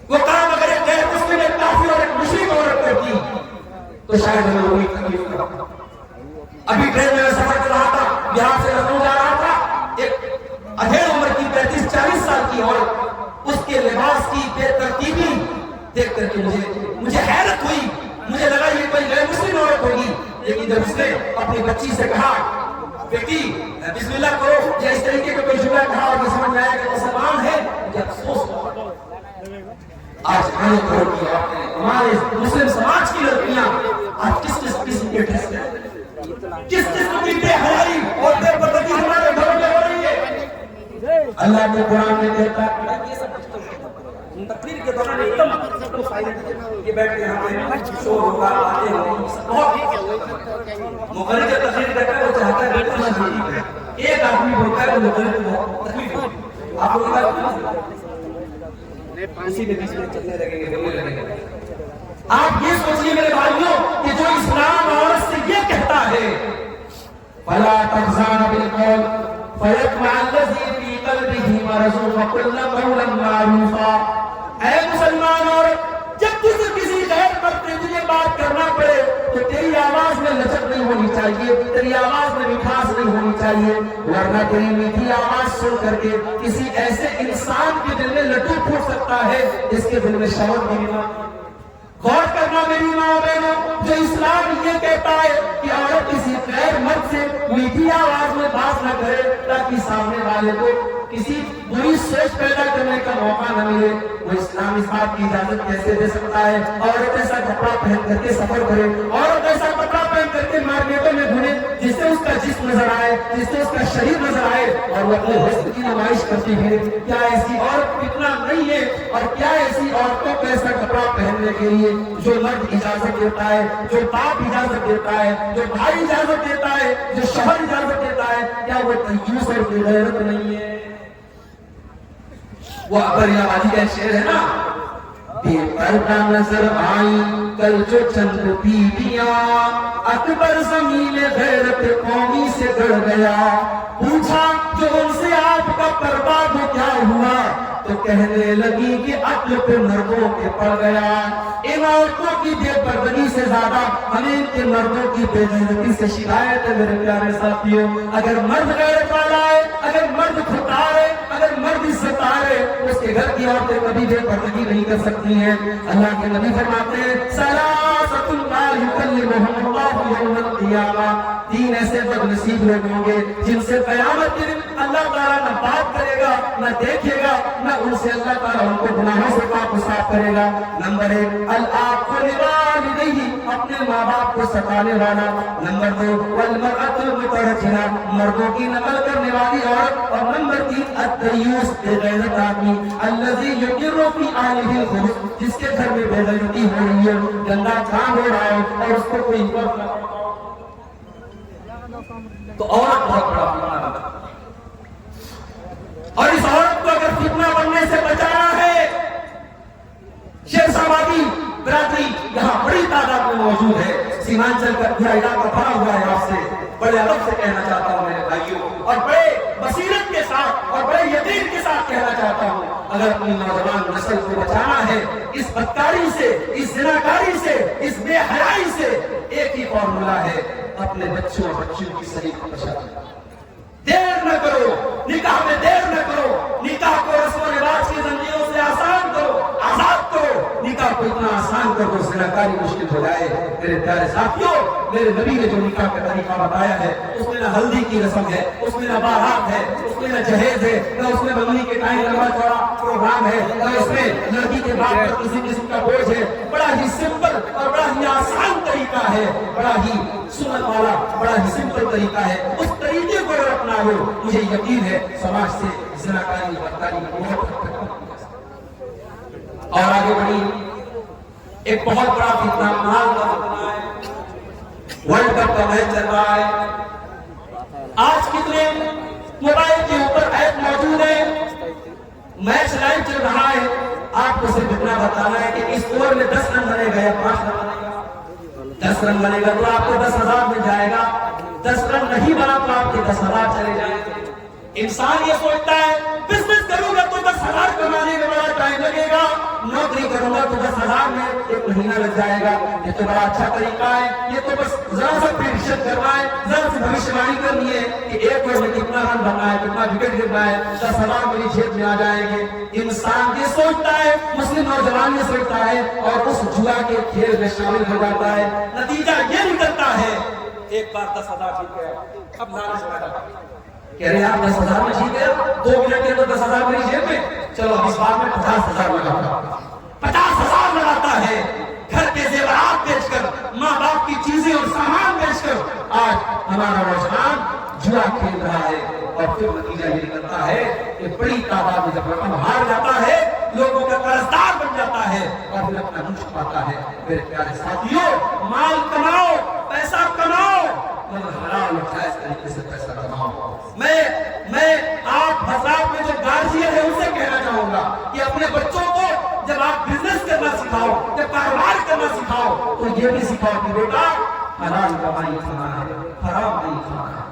وہ کام اگر ایک غیر مسلم, ایک کافر اور ایک مشرک عورت کرتی تو شاید ہمیں وہی تکلیف نہ ہوتی. ابھی ٹرین میں سفر کر رہا تھا, بہار سے لکھنؤ جا رہا تھا, ایک ادھیڑ عمر کی 35-40 سال کی عورت, اس کے لباس کی بے ترتیبی دیکھ کر کے مجھے حیرت ہوئی. مجھے لگا یہ کوئی غیر مسلم عورت ہوگی, لیکن جب اس نے اپنی بچی سے کہا بیٹی بسم اللہ کرو, یا اس طریقے کا کوئی جملہ کہا اور یہ سمجھ میں آیا کہ مسلمان ہے, مجھے افسوس ہوا. آج ہمارے مسلم سماج کی لڑکیاں آج کس قسم کے ڈریس میں, کس قسم کی بے حیائی اور بے پردگی ہمارے گھروں میں ہو رہی ہے. اللہ کے قرآن میں کہتا ہے تقریر کے دوران ایک دم یہ بیٹھ کے یہاں پہ شور ہوگا, باتیں ہوگی, مغرب جب تقریر کرتا ہے وہ چاہتا ہے بیٹھنا شادی کرے. ایک آدمی بولتا ہے وہ مغرب کو تکلیف ہوگی. آپ لوگ اسی کے بیچ میں چلنے لگیں گے, بولنے لگیں گے. آپ یہ سوچیے میرے بھائیوں کہ جو اسلام عورت سے یہ کہتا ہے فلا تخزان بالقول فیطمع الذی فی قلبہ مرض وقلن قولا معروفا. اے مسلمان عورت, جب کسی غیر مرد سے تجھے بات کرنا پڑے تو تیری آواز میں لچک نہیں ہونی چاہیے, تیری آواز میں مٹھاس نہیں ہونی چاہیے, ورنہ تیری میٹھی آواز سن کر کے کسی ایسے انسان کے دل میں لڈو پھوٹ سکتا ہے جس کے دل میں شہوت بھی نہ. غور کرنا میری ماں بہنوں, جو اسلام یہ کہتا ہے کہ عورت کسی غیر مرد سے میٹھی آواز میں بات نہ کرے تاکہ سامنے والے کو کسی بری سوچ پیدا کرنے کا موقع نہ ملے, وہ اسلام اس بات کی اجازت کیسے دے سکتا ہے؟ عورت ایسا کپڑا پہن کر کے سفر کرے, عورت ایسا کپڑا پہن کر کے مارکیٹوں میں گھومے جس سے اس کا جسم نظر آئے, جس سے اس کا شریر نظر آئے, اور وہ اپنے حسن کی نمائش کرتی ہے. کیا ایسی عورت فتنہ نہیں ہے؟ اور کیا ایسی عورتوں کو ایسا کپڑا پہننے کے لیے جو مرد اجازت دیتا ہے, جو باپ اجازت دیتا ہے, جو بھائی اجازت دیتا ہے, جو شوہر اجازت دیتا ہے, کیا وہ تیوس اور بے غیرت نہیں ہے؟ وہ اکبر آبادی کا شعر ہے نا, بے پردہ نظر آئی کل جو چند بیویاں, اکبر زمین غیرت قومی سے گڑ گیا, پوچھا جو ان سے آپ کا پردہ تو کیا ہوا, تو کہنے لگی کہ عقل پہ مردوں کے پڑ گیا. ان عورتوں کی بے پردگی سے زیادہ ہمیں ان کے مردوں کی بے غیرتی سے شکایت ہے میرے پیارے ساتھیوں. اگر مرد غیرت والا ہے, اگر مرد خوددار ہے, اگر مرد عزت دار ہے, اس کے کے گھر کی عورتیں کبھی بے پردگی نہیں کر سکتی ہیں. اللہ کے نبی فرماتے ہیں ثلاثۃ لا یکلمہم اللہ یوم القیامہ، تین ایسے بد نصیب لوگ ہوں گے جن سے قیامت کے دن اللہ تعالیٰ نہ بات کرے گا، نہ دیکھے گا، نہ ان سے اللہ تعالیٰ ان کو گناہوں سے پاک و صاف کرے گا. نمبر 1 العاق لوالدیہ، اپنے ماں باپ کو ستانے والا. نمبر 2 والمرأۃ المترجلہ، مردوں کی نقل کرنے والی عورت. اور نمبر 3 الدیوس، بے غیرت آدمی. الذی یقر فی اہلہ الخبث، جس کے گھر میں بے غیرتی ہو رہی ہے، گندا کام ہو رہا ہے اور اس کو کوئی تو عورت بہت بڑا فتنہ ہے. اور اس عورت کو اگر فتنہ بننے سے بچانا ہے، شیخ سامادی برادری یہاں بڑی تعداد میں موجود ہے. سیمانچل کا پورا علاقہ بھرا ہوا ہے. آپ سے بڑے ادب سے کہنا چاہتا ہوں میرے بھائیوں، اور بڑے بصیرت کے ساتھ اور بڑے یقین کے ساتھ کہنا چاہتا ہوں، اگر اپنی نوجوان نسل کو بچانا ہے اس بدکاری سے، اس زناکاری سے، اس بے حیائی سے، ایک ہی فارمولا ہے، اپنے بچوں اور بچیوں کی صحیح بچانا. دیر نہ کرو، نکاح میں دیر نہ کرو. نکاح کو رسم و رواج کی زنجیروں سے آسان کرو، آزاد کرو. نکاح کو اتنا آسان کر دو زناکاری مشکل ہو جائے. میرے پیارے ساتھیوں، میرے نبی نے جو نکاح کا طریقہ بتایا ہے، اس میں نہ ہلدی کی رسم ہے، اس میں نہ بارات ہے، اس میں نہ جہیز ہے، نہ اس میں بنگنی کے ٹائم لمبا چوڑا پروگرام ہے، نہ اس میں لڑکی کے باپ پر کسی قسم کا بوجھ ہے. بڑا ہی سمپل اور بڑا ہی آسان طریقہ ہے، بڑا ہی سنت والا، بڑا ہی سمپل طریقہ ہے. اس طریقے کو اگر اپنا لو، مجھے یقین ہے سماج سے زناکاری بدکاری بہت. اور آگے بڑھی ایک بہت بڑا فتنہ مال کا فتنہ ہے. ورلڈ کپ کا میچ چل رہا ہے. آج کتنے موبائل کے اوپر ایپ موجود ہے، میچ لائیو چل رہا ہے. آپ کو صرف اتنا بتانا ہے کہ اس اوور میں 10 رن بنے گا یا 5 رن بنے گا. 10 رن بنے گا تو آپ کو 10,000 مل جائے گا. 10 رن نہیں بنا تو آپ کے 10,000 چلے جائیں گے. انسان یہ سوچتا ہے بزنس کروں گا تو 10,000 کمانے میں بڑا ٹائم لگے گا، نوکری کروں گا تو 10,000 میں 1 مہینہ لگ جائے گا. یہ تو بڑا اچھا طریقہ ہے. یہ تو بس ذرا سا پریڈکشن کرنا ہے، ذرا سی بھوشیوانی کرنی ہے کہ ایک اوور میں کتنا رن بننا ہے، کتنا وکٹ گرنا ہے، 10,000 میری جیب میں آ جائیں گے. انسان یہ سوچتا ہے، مسلم نوجوان یہ سوچتا ہے اور اس جوا کے کھیل میں شامل ہو جاتا ہے. نتیجہ یہ نکلتا ہے ایک بار 10,000 جیت گیا، اب لالچ پیدا کہہ رہے ہیں آپ 10,000 میں جیت گئے، 2 منٹ کے اندر 10,000 میری جیب میں، چلو اب اس بار میں 50,000 لگاتا. 50,000 لگاتا ہے. گھر کے زیورات بیچ کر، ماں باپ کی چیزیں اور سامان بیچ کر آج ہمارا نوجوان جوا کھیل رہا ہے. اور پھر نتیجہ یہ نکلتا ہے کہ بڑی تعداد میں جب رقم ہار جاتا ہے، لوگوں کا قرضدار بن جاتا ہے اور پھر اپنا منہ چھپاتا ہے. میرے پیارے ساتھیوں، مال کماؤ، پیسہ کماؤ، مگر حلال اور جائز طریقے سے پیسہ کماؤ. میں آپ حضرات میں جو گارجین ہے ان سے کہنا چاہوں گا کہ اپنے بچوں کو جب آپ بزنس کرنا سکھاؤ، جب کاروبار کرنا سکھاؤ، تو یہ بھی سکھاؤ کہ بیٹا حلال کمائی کھانا ہے، حرام نہیں کھانا ہے.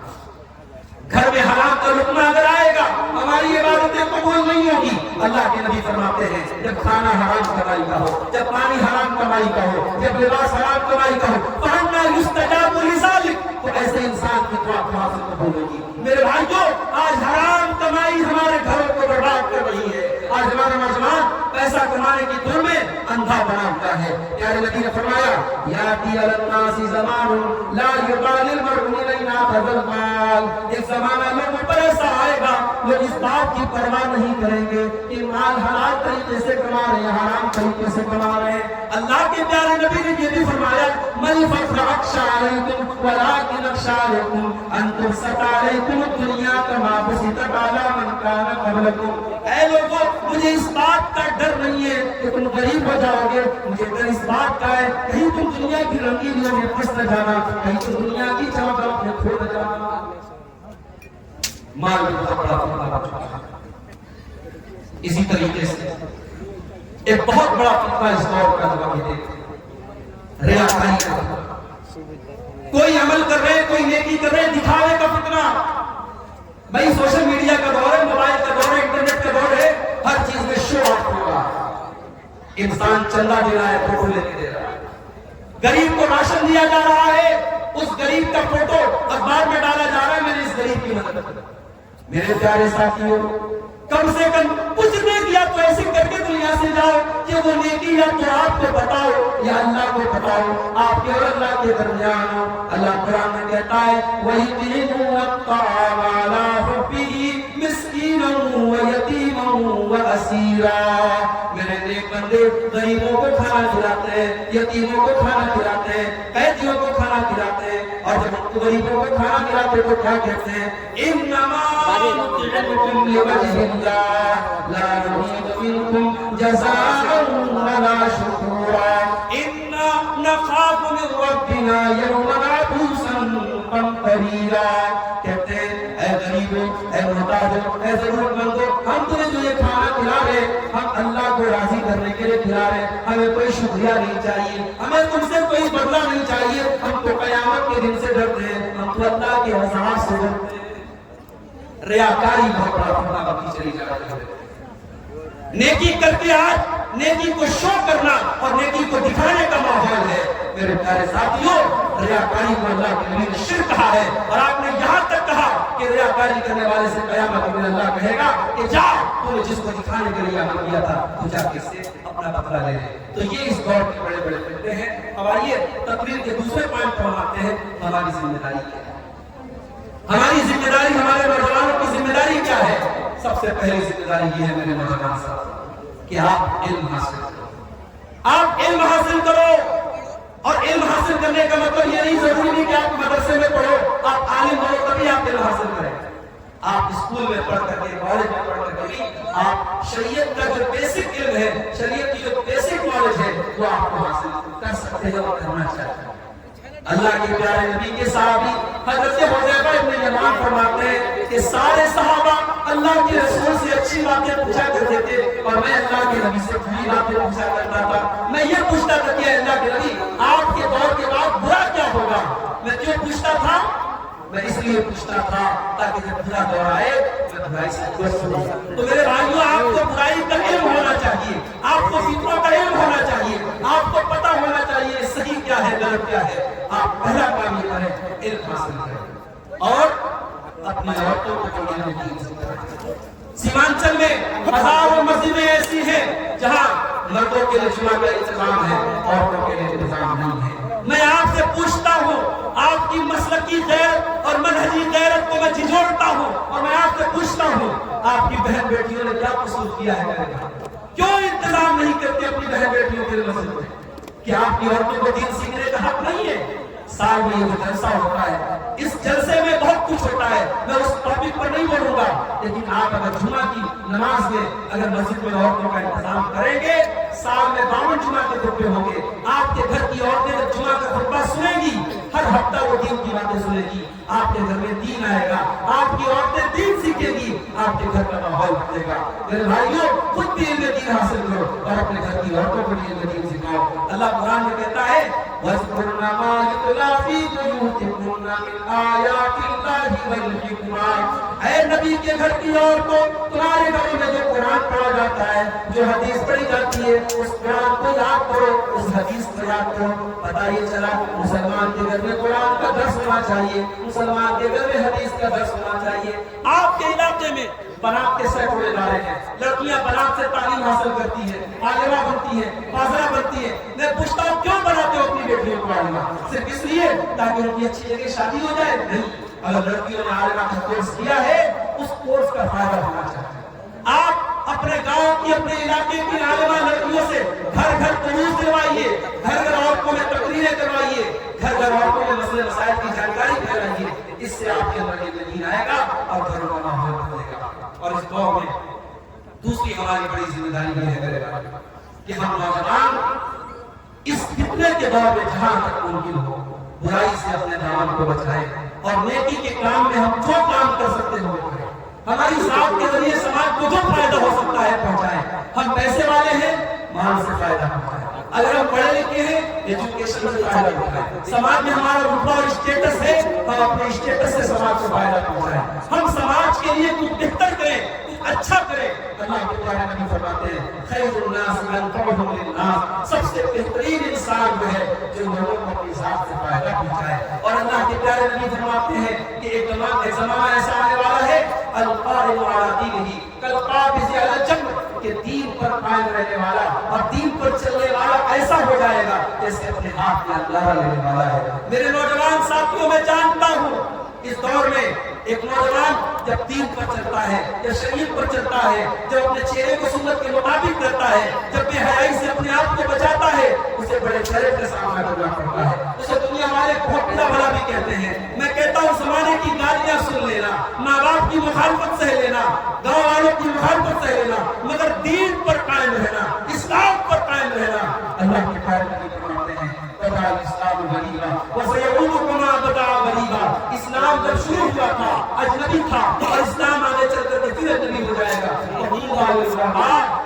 گھر میں حرام کا لقمہ اگر آئے گا ہماری عبادتیں قبول نہیں ہوگی. اللہ کے نبی فرماتے ہیں جب کھانا حرام کمائی کا ہو، جب پانی حرام کمائی کا ہو، جب لباس حرام کمائی کا ہو، فَأَنَّا يُسْتَجَابُ لِذَلِكَ، تو ایسے انسان کی دعا کہاں سے قبول ہوگی. میرے بھائیو، آج حرام کمائی ہمارے گھروں کو برباد کر رہی ہے. آج ہمارا نوجوان پیسہ کمانے کی دور میں اندھا بنا ہوا ہے. پیارے نبی نے فرمایا یاتی علی الناس زمان لا یبالی المرء من اخذ المال، ایک زمانہ لوگوں پر ایسا آئے گا لوگ اس بات کی پرواہ نہیں کریں گے کہ مال حلال طریقے سے کما رہے ہیں، حرام طریقے سے کما رہے ہیں. اللہ کے پیارے نبی نے یہ بھی فرمایا مل فخر اخشى علیکم ولکن اخشى علیکم ان تبسط علیکم الدنیا کما بسطت علی من کان قبلکم. اے لوگوں، مجھے اس بات کا ڈر نہیں ہے کہ تم غریب ہو جاؤ گے، مجھے ڈر اس بات کا ہے کہیں تم دنیا کی رنگینیوں میں پھنس نہ جانا، کہیں تم دنیا کی چمک میں کھو نہ جانا. مال بھی بہت بڑا فتنہ بن چکا ہے. اسی طریقے سے ایک بہت بڑا فتنہ اس دور کا جو ہم دیکھتے ریاکاری کا. کوئی عمل کر رہے، کوئی نیکی کر رہے، دکھاوے کا فتنہ. بھائی سوشل میڈیا کا دور ہے، موبائل کا دور ہے، انٹرنیٹ کا دور ہے، ہر چیز میں شو آف ہو رہا ہے. انسان چندہ دے رہا ہے، فوٹو لے کے دے رہا ہے. غریب کو راشن دیا جا رہا ہے، اس غریب کا فوٹو اخبار میں ڈالا جا رہا ہے، میں نے اس غریب کی مدد کی. میرے پیارے ساتھیوں، کم سے کم کچھ نہیں دیا تو کو ایسے کر کے دنیا سے جاؤ کہ وہ نیکی یا تو آپ کو بتاؤ یا اللہ کو بتاؤ، آپ کے اور اللہ کے درمیان ہو۔ اللہ قرآن میں کہتا ہے وَيُطْعِمُونَ الطَّعَامَ عَلَىٰ حُبِّهِ مِسْكِينًا وَيَتِيمًا وَأَسِيرًا۔ میرے نیک بندے غریبوں کو کھانا کھلاتے ہیں، یتیموں کو کھانا کھلاتے ہیں، قیدیوں کو کھانا کھلاتے ہیں، اور جب ہم غریبوں کو کھانا کھلاتے تو کیا کہتے ہیں؟ انما نطعمکم لوجہ اللہ لا نريد منکم جزاء ولا شکورا انا نخاف من ربنا یوما عبوسا قمطریرا۔ کہتے ہیں اے غریبوں، اے محتاجوں، اے ضرورت مندوں، ہم تمہیں جو یہ کھانا کھلا رہے ہم اللہ کو راضی کرنے کے لیے کھلا رہے، ہمیں کوئی شکریہ نہیں چاہیے، ہمیں تم سے کوئی بدلہ نہیں چاہیے، ہم تو قیامت کے دن سے ڈرتے ہیں، ہم تو اللہ کے عذاب سے ڈرتے ہیں۔ ریاکاری بہت بڑا فتنہ بنتی چلی جا رہی ہے۔ نیکی کرتے آج نیکی کو شو کرنا اور نیکی کو دکھانے کا ماحول ہے۔ میرے پیارے ساتھیوں، ریاکاری کو اللہ کے نبی نے شرک کہا ہے، اور آپ نے یہاں تک کہا کہ ریاکاری کرنے والے سے قیامت کے دن اللہ کہے گا کہ جا، تو نے جس کو دکھانے کے لیے عمل کیا تھا تو جا کے سے اپنا بدلہ لے لے۔ تو یہ اس دور کے بڑے بڑے فتنے ہیں۔ اب آئیے تقریر کے دوسرے پوائنٹ پر ہم آتے ہیں، ہماری ذمہ داری کیا ہے۔ ہماری ذمہ داری، ہمارے نوجوانوں کی ذمہ داری کیا ہے؟ سب سے پہلی ذمہ داری یہ ہے میرے نوجوان صاحب کہ آپ علم حاصل کرو، آپ علم حاصل کرو۔ اور علم حاصل کرنے کا مطلب یہ نہیں ضروری نہیں کہ آپ مدرسے میں پڑھو، آپ عالم ہو تبھی آپ علم حاصل کریں۔ آپ اسکول میں پڑھ کر کے، کالج میں پڑھ کر کے آپ شریعت کا جو بیسک علم ہے، شریعت کی جو بیسک نالج ہے وہ آپ کو حاصل کر سکتے ہیں اور کرنا چاہتے ہیں۔ اللہ کے پیارے نبی کے صحابی حضرت حذیفہ ابن یمان فرماتے ہیں کہ سارے صحابہ اللہ کے رسول سے اچھی باتیں پوچھا کرتے تھے اور میں اللہ کے نبی سے بری باتیں پوچھا کرتا تھا۔ میں یہ پوچھتا تھا کہ اللہ کے نبی آپ کے دور کے بعد برا کیا ہوگا؟ میں کیوں پوچھتا تھا؟ میں اس لیے پوچھتا تھا تاکہ جب برا دور آئے میں برائی سے دوست ہوں۔ تو میرے بھائیوں، آپ کو برائی کا علم ہونا چاہیے، آپ کو فتنوں کا علم ہونا چاہیے، آپ کو پتہ ہونا چاہیے صحیح کیا ہے غلط کیا ہے۔ آپ پہلا کام یہ کریں، علم حاصل کریں اور اپنی عورتوں کو جو ہے دین سکھائیں۔ سیمانچل میں ہزاروں مسجدیں ایسی ہیں جہاں مردوں کے لیے جمعہ کا انتظام ہے، عورتوں کے لیے انتظام نہیں ہے۔ میں آپ سے پوچھتا ہوں، آپ کی مسلکی غیرت اور منہجی غیرت کو میں جھنجھوڑتا ہوں اور میں آپ سے پوچھتا ہوں، آپ کی بہن بیٹیوں نے کیا قصور کیا ہے میرے گھر؟ کیوں انتظام نہیں کرتے اپنی بہن بیٹیوں کے مسجد میں؟ کیا آپ کی عورتوں کو دین سیکھنے کا حق نہیں ہے؟ سال میں یہ جلسہ ہوتا ہے، اس جلسے میں بہت کچھ ہوتا ہے، میں اس ٹاپک پر نہیں بولوں گا، لیکن آپ اگر جمعہ کی نماز میں اگر مسجد میں عورتوں کا انتظام کریں گے، سال میں 52 جمعہ کے خطبے ہوں گے، آپ کے گھر کی عورتیں جب جمعہ کا خطبہ سنیں گی، ہر ہفتہ وہ دین کی باتیں سنیں گی، آپ کے گھر میں دین آئے گا، آپ کی عورتیں دین سیکھیں گی، آپ کے گھر کا ماحول بدلے گا۔ میرے بھائیوں، خود بھی علم دین حاصل کرو اور اپنے گھر کی عورتوں کو بھی علم دین سکھاؤ۔ اللہ قرآن میں کہتا ہے وَاذْكُرْنَ مَا يُتْلَىٰ فِي بُيُوتِكُنَّ مِنْ آيَاتِ اللَّهِ وَالْحِكْمَةِ۔ اے نبی کے گھر کی عورتوں، تمہارے گھروں میں جو قرآن پڑھا جاتا ہے، جو حدیث پڑھی جاتی ہے، اس قرآن کو یاد کرو، اس حدیث کو یاد کرو۔ پتہ یہ چلا مسلمان کے گھر میں قرآن کا درس ہونا چاہیے، مسلمان کے گھر میں حدیث کا درس ہونا چاہیے۔ آپ کے علاقے میں بنات کے سینکڑوں ادارے ہیں، لڑکیاں بنات سے تعلیم حاصل کرتی ہیں، عالمہ بنتی ہیں، فاضلہ بنتی ہیں۔ میں پوچھتا ہوں کیوں بناتے ہو اپنی بیٹیوں کو عالمہ؟ صرف اس لیے تاکہ ان کی اچھی جگہ شادی ہو جائے؟ نہیں، اگر لڑکیوں نے عالمہ کا کورس کیا ہے اس کورس کا فائدہ ہونا چاہیے۔ آپ اپنے گاؤں کی، اپنے علاقے کی عالمہ لڑکیوں سے گھر گھر دروس دلوائیے، گھر گھر عورتوں میں تقریریں کروائیے، گھر گھر عورتوں میں مسئلے مسائل کی جانکاری پھیلائیے۔ اس سے آپ کے اندر یہ دین آئے گا اور گھروں کا ماحول بدلے گا۔ اور اس دور میں دوسری ہماری بڑی ذمہ داری یہ ہے میرے بھائی کہ ہم نوجوان اس فتنے کے دور میں جہاں تک ممکن ہو برائی سے اپنے دامن کو بچائیں اور نیکی کے کام میں ہم جو کام کر سکتے ہیں وہ کریں۔ ہماری ذات کے ذریعے سماج کو جو فائدہ ہو سکتا ہے پہنچائیں۔ ہم پیسے والے ہیں، مال سے فائدہ پہنچائیں۔ اگر ہم پڑھے لکھے ہیں، ایجوکیشن سے فائدہ پہنچائیں۔ سماج میں ہمارا رتبہ اور اسٹیٹس ہے، ہم اپنے اسٹیٹس سے سماج کو فائدہ پہنچائیں۔ ہم سماج کے لیے کچھ بہتر کریں، کچھ اچھا کریں۔ اللہ کے پیارے نبی فرماتے ہیں خیر الناس انفعهم للناس، سب سے بہترین انسان وہ ہے جو لوگوں کو اپنی ذات سے فائدہ پہنچائے۔ اور اللہ کے پیارے نبی فرماتے ہیں کہ ایک زمانہ ایسا آنے والا ہے القائم علی دینہ کالقابض علی الجمر، کہ دین پر قائم رہنے والا اور دین پر چلنے والا ایسا ہو جائے گا جیسے اپنے ہاتھ میں اللہ لینے والا ہے۔ میرے نوجوان ساتھیوں، میں جانتا ہوں اس دور میں ایک نوجوان جب دین پر چلتا ہے، جب شریعت پر چلتا ہے، جب اپنے چہرے کو سنت کے مطابق کرتا ہے، جب بے حیائی سے اپنے آپ کو بچاتا ہے، اسے بڑے چیلنج کا سامنا کرنا پڑتا ہے۔ اسے دنیا والے بہت بڑا بھلا بھی کہتے ہیں۔ میں کہتا ہوں زمانے کی گالیاں سن لینا، ماں باپ کی مخالفت سہ لینا، گاؤں والوں کی مخالفت سہ لینا، مگر دین پر قائم رہنا، اسلام پر قائم رہنا۔ اللہ کے پیارے نبی فرماتے ہیں بدا الاسلام غریبا وسيعود كما بدا غریبا۔ اسلام جب شروع ہوا تھا اجنبی تھا، اور اسلام آگے چل کر کے پھر اجنبی ہو جائے گا۔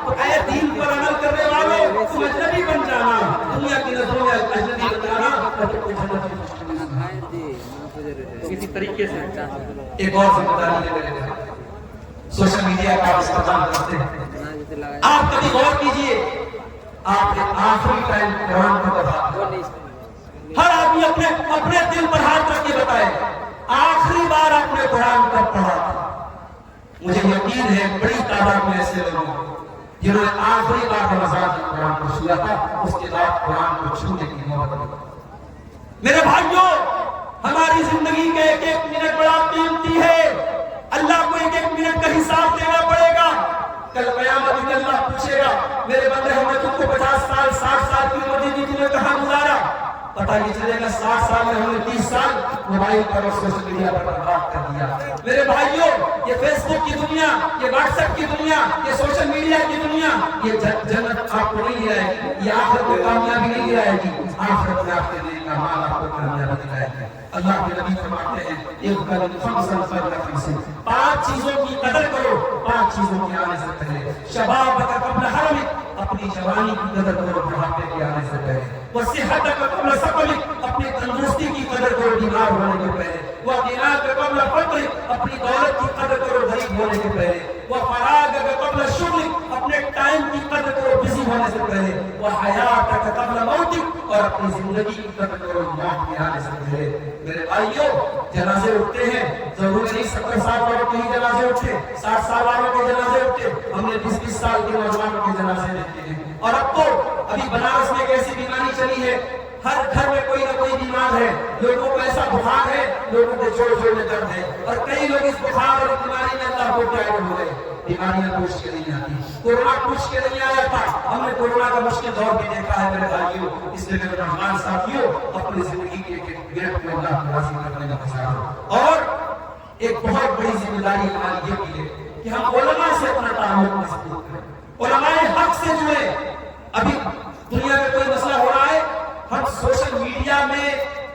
تو اے دین پر عمل کرنے والوں، تم اجنبی بن جانا، دنیا کی نظروں میں اجنبی بن جانا، اسی طریقے سے ایک اور ذمہ داری لے لیتے ہیں، سوشل میڈیا کا استعمال کرتے ہیں۔ آپ کبھی غور کیجئے، آپ نے آخری ٹائم قرآن کو پڑھا، ہر آدمی اپنے دل پر ہاتھ رکھ کے بتائے آخری بار آپ نے قرآن کب پڑھا تھا۔ مجھے یقین ہے بڑی تعداد میں ایسے لوگ جنہوں نے آخری بار رمضان کے قرآن کو چھویا تھا، اس کے بعد قرآن کو چھونے کی نوبت نہیں۔ میرے بھائیوں، ہماری زندگی کا ایک ایک منٹ بڑا قیمتی ہے، اللہ کو ایک ایک منٹ کا حساب دینا پڑے گا۔ کل قیامت میں اللہ پوچھے گا میرے بندے ہم نے تم کو 50 سال 60 سال کی عمر دی تھی، تم نے کہاں گزارا؟ پتہ نہیں چلے گا 60 سال میں ہم نے 30 سال موبائل پر اور سوشل میڈیا پر برباد کر دیا۔ میرے بھائیوں، یہ فیس بک کی دنیا، یہ واٹس ایپ کی دنیا، یہ سوشل میڈیا کی دنیا، یہ جنت آپ کو نہیں لائے گی، یہ آخرت میں کامیابی نہیں لائے گی، آخرت میں آپ کے دین کا مال آپ کو کامیابی دلائے گی۔ اللہ کے نبی فرماتے ہیں پانچ چیزوں کی قدر کرو، پانچ چیزوں کے آنے سے پہلے۔ شباب قبل حرمک، اپنی جوانی کی قدر کرو بڑھاپے کے آنے سے پہلے۔ وصحتک قبل سقمک، اپنی تندرستی کی قدر کرو بیمار ہونے کے پہلے۔ وغناک قبل فقرک، اپنی دولت کی قدر کرو غریب ہونے کے پہلے۔ وفراغک قبل شغلک، اپنے ٹائم کی قدر کرو بزی ہونے سے پہلے۔ وحیاتک قبل موتک، اور اپنی زندگی کی قدر کرو موت کے آنے سے پہلے۔ میرے بھائیوں، جنازے اٹھتے ہیں، ضروری نہیں 70 سال والوں کے ہی جنازے اٹھتے، 60 سال والوں کے جنازے اٹھتے، ہم نے 20-20 سال کے نوجوانوں کے جنازے دیکھتے ہیں۔ اور اب تو ابھی بنارس میں ایک ایسی بیماری چلی ہے، ہر گھر میں کوئی نہ کوئی بیمار ہے، لوگوں کو ایسا بخار ہے، لوگوں کو جوڑ جوڑ میں درد ہے، اور کئی لوگ اس بخار اور بیماری میں اللہ کو پیار ہو گئے۔ بیماریاں پوچھ کے نہیں آتی، کورونا پوچھ کے نہیں آیا تھا، ہم نے کورونا کا مشکل دور بھی دیکھا ہے میرے بھائیوں۔ اس لیے میرے نوجوان ساتھیوں، اپنی زندگی کے گرفت میں اللہ کو راضی کرنے کا فیصلہ۔ اور ایک بہت بڑی ذمہ داری ہماری یہ بھی ہے کہ ہم علماء سے اپنا تعلق مضبوط کریں، علماء حق سے جڑیں۔ ابھی دنیا میں کوئی مسئلہ ہو رہا ہے، ہم سوشل میڈیا میں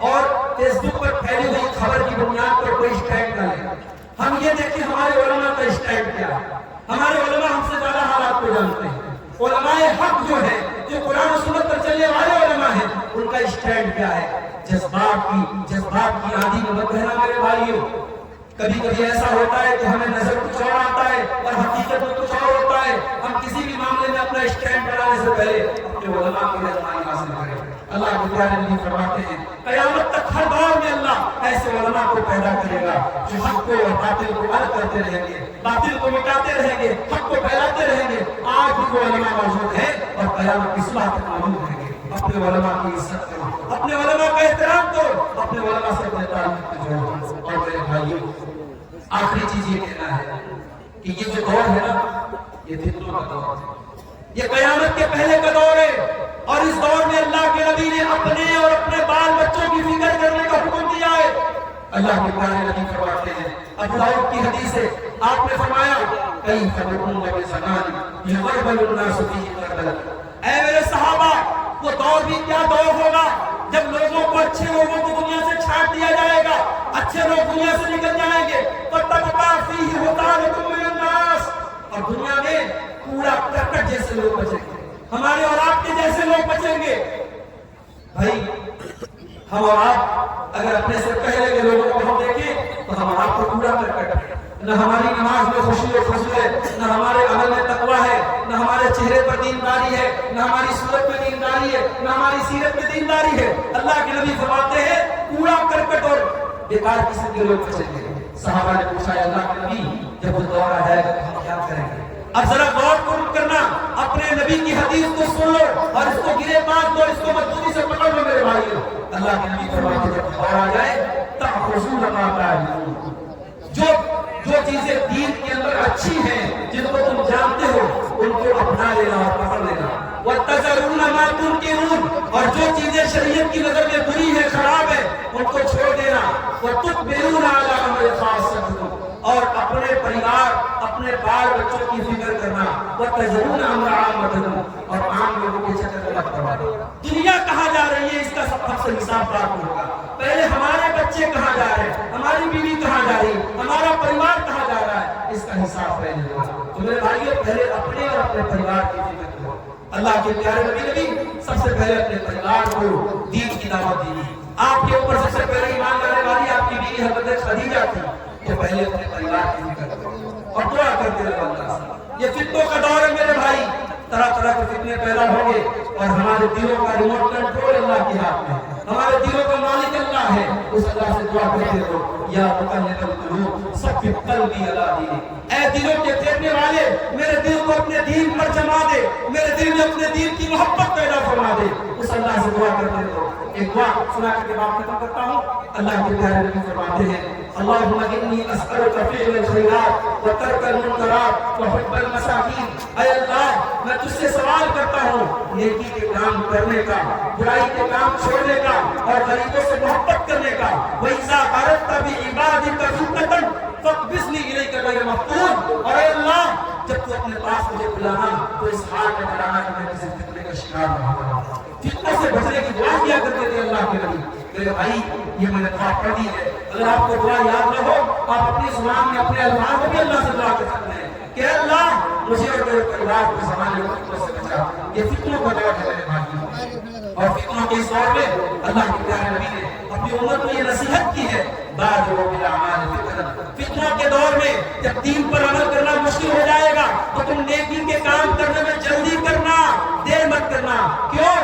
اور فیس بک پر پھیلی ہوئی خبر کی بنیاد پر کوئی اسٹینڈ نہ لیں۔ ہم یہ دیکھیں ہمارے علماء کا اسٹینڈ کیا ہے۔ ہمارے علماء ہم سے زیادہ حالات کو جانتے ہیں۔ علماء حق جو ہے، جو قرآن و سنت پر چلنے والے علماء ہیں، ان کا اسٹینڈ کیا ہے؟ جذبات کی آندھی میں مت بہنا میرے بھائیوں۔ کبھی کبھی ایسا ہوتا ہے کہ ہمیں نظر کچھ اور آتا ہے اور حقیقت میں کچھ اور ہوتا ہے۔ ہم کسی بھی معاملے میں اپنا اسٹینڈ بنانے سے پہلے اپنے علماء کی رہنمائی حاصل کریں۔ اللہ کے پیارے نبی فرماتے ہیں قیامت تک ہر دور میں اللہ ایسے علماء کو پیدا کرے گا جو حق کو اور باطل کو الگ کرتے رہیں گے، باطل کو مٹاتے رہیں گے، حق کو پھیلاتے رہیں گے۔ آج بھی وہ علماء موجود ہیں اور قیامت کی صبح تک موجود رہیں گے۔ اپنے علماء کی عزت کرو، اپنے علماء کا احترام کرو، اپنے علماء سے اپنے تعلق کو جوڑو۔ اور میرے بھائیوں، آخری چیز یہ کہنا ہے کہ یہ جو دور ہے نا، یہ فتنوں کا دور ہے، یہ قیامت کے پہلے کا دور ہے، اور اس دور میں اللہ کے نبی نے اپنے اور اپنے بال بچوں کی فکر کرنے کا حکم دیا ہے۔ اللہ کے پیارے نبی فرماتے ہیں، ابو داؤد کی حدیث ہے، آپ نے فرمایا کئی خبروں کے زمان یغربل الناس فیہ غربلا۔ اے میرے صحابہ، وہ دور بھی کیا دور ہوگا جب لوگوں کو، اچھے لوگوں کو دنیا سے چھانٹ دیا جائے گا، اچھے لوگ دنیا سے نکل جائیں گے، فَتَبْقَى فِيهِ حُطَانَةٌ مِّنَ النَّاسِ، اور دنیا میں کوڑا کرکٹ جیسے لوگ بچیں گے، ہمارے اور آپ کے جیسے لوگ بچیں گے۔ بھائی، ہم اور آپ اگر اپنے سے پہلے کے لوگوں کو ہم دیکھیں تو ہم اور آپ کو کوڑا کرکٹ ہے، نہ ہماری نماز میں خوشی و خضوع ہے، نہ ہمارے عمل میں تقویٰ ہے، نہ ہمارے چہرے پر دینداری ہے، نہ ہماری صورت میں دینداری ہے، نہ ہماری سیرت میں دینداری ہے۔ اللہ کے نبی فرماتے ہیں کوڑا کرکٹ اور بیکار قسم کے لوگ بچیں گے۔ صحابہ نے پوچھا اللہ کے نبی، جب وہ دور آ جائے گا تو ہم کیا کریں گے؟ اب ذرا غور کرنا، اپنے نبی کی حدیث کو سن لو اور اس کو گرے باندھ دو، اس کو مضبوطی سے پکڑ لو میرے بھائیو۔ اللہ کے نبی فرماتے جب خبر آ جائے تأخذون ما تعلمون، جو چیزیں دین کے اندر اچھی ہیں، جن کو تم جانتے ہو، ان کو اپنا لینا اور پکڑ لینا۔ وَتَذَرُونَ مَا تُنْكِرُونَ، اور جو چیزیں شریعت کی نظر میں بری ہے، خراب ہے، ان کو چھوڑ دینا۔ وَتُقْبِلُونَ عَلَىٰ أَمْرِ خَاصَّتِكُمْ، اور اپنے پریوار، اپنے بال بچوں کی فکر کرنا۔ وَتَذَرُونَ أَمْرَ عَامَّتِكُمْ، اور عام لوگوں کے چکر میں مت پڑنا۔ دنیا کہاں جا رہی ہے، اس کا سب سے حساب بات ہوگا۔ پہلے ہمارے بچے کہاں جا رہے ہیں، ہماری بیوی کہاں جا رہی ہے، ہمارا پریوار کہاں جا رہا ہے، اس کا حساب پہلے ہوگا۔ تو میرے بھائیو، پہلے اپنے اور اپنے پریوار کی فکر کرو۔ اللہ کے پیارے نبی سب سے پہلے اپنے پریوار کو دین کی دعوت دی۔ آپ کے اوپر سب سے پہلے ایمان لانے والی آپ کی بیوی حضرت خدیجہ تھی، تو پہلے اپنے پریوار کی فکر کرو اور دعا کرتے رہو اللہ سے۔ یہ فتنوں کا دور ہے میرے بھائی، طرح طرح کے فتنے پیدا ہوں گے، اور ہمارے دلوں کا ریموٹ کنٹرول اللہ کے ہاتھ میں، ہمارے دلوں کا مالک اللہ ہے۔ اس اللہ سے دعا کرتے رہو، یا مقلب القلوب ثبت قلبی علی دینک، اے دلوں کے پھیرنے والے، میرے دل کو اپنے دین پر جما دے، میرے دل میں اپنے دین کی محبت پیدا فرما دے۔ اس اللہ سے دعا کرتے رہو۔ ایک دعا سنا کر کے بات ختم کرتا ہوں۔ اللہ کے پیارے نبی فرماتے ہیں، اللہم انی اسألک فعل الخیرات وترک المنکرات وحب المساکین۔ اے اللہ، میں تجھ سے سوال کرتا ہوں نیکی کے کام کرنے کا، برائی کے کام چھوڑنے کا، اور غریبوں سے محبت کرنے کا۔ وَإِذَا أَرَدْتَ بِعِبَادِكَ فِتْنَةً فَاقْبِضْنِي إِلَيْكَ غَيْرَ مَفْتُونٍ۔ اور اے اللہ، جب تو اپنے پاس مجھے بلانا تو اس حال میں بلانا کہ میں کسی فتنے کا شکار نہ ہوں۔ فتنوں سے بچنے کی دعا کیا کرتے تھے اللہ کے نبی۔ میرے بھائی، یہ میں نے دعا پڑھ دی ہے، اگر آپ کو دعا یاد نہ ہو، آپ اپنی زبان میں اپنے الفاظ میں بھی اللہ سے دعا کر سکتے ہیں کہ اے اللہ، مجھے اور میرے پریوار کو زمانے میں فتنوں سے بچا۔ یہ فتنوں کا دور ہے میرے بھائی، اور فتنوں کے اس دور میں اللہ کے پیارے نبی نے اپنی امت میں یہ نصیحت کی ہے، بادروا بالاعمال فتنہ۔ فتنوں کے دور میں جب دین پر عمل کرنا مشکل ہو جائے گا تو تم نیکی کے کام کرنے میں جلدی کرنا، دیر مت کرنا۔ کیوں؟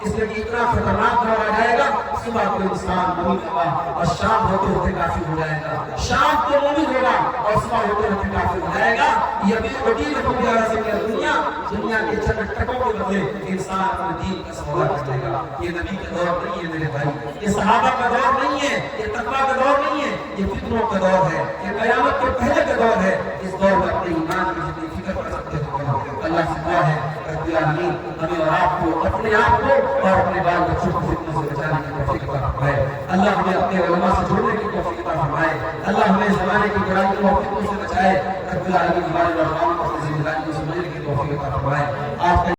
اس لیے کہ اتنا خطرناک دور آ جائے گا، صبح کو انسان مومن ہوگا اور شام ہوتے ہوتے کافر ہو جائے گا، شام کو مومن ہوگا اور صبح ہوتے ہوتے کافر ہو جائے گا۔ یہ بھی وکیل کو پیارا سے کہ دنیا کے چند ٹکوں کے بدلے انسان اپنے دین کا سودا کر لے گا۔ یہ نبی کا دور نہیں ہے میرے بھائی، یہ صحابہ کا دور نہیں ہے، یہ تقویٰ کا دور نہیں ہے، یہ فتنوں کا دور ہے، یہ قیامت کے پہلے کا دور ہے۔ اس دور میں اپنے ایمان کی جتنی فکر کر سکتے ہو اللہ سے دعا ہے رب العالمین ہمیں اور آپ کو، اپنے آپ کو اور اپنے بال بچوں کو فتنوں سے بچانے کی توفیق عطا فرمائے۔ اللہ ہمیں اپنے علماء سے جڑنے کی توفیق عطا فرمائے۔ اللہ ہمیں زمانے کی برائیوں اور فتنوں سے بچائے۔ رب العالمین ہمارے نوجوانوں کو اپنی ذمہ داری کو سمجھنے کی توفیق عطا فرمائے۔ آپ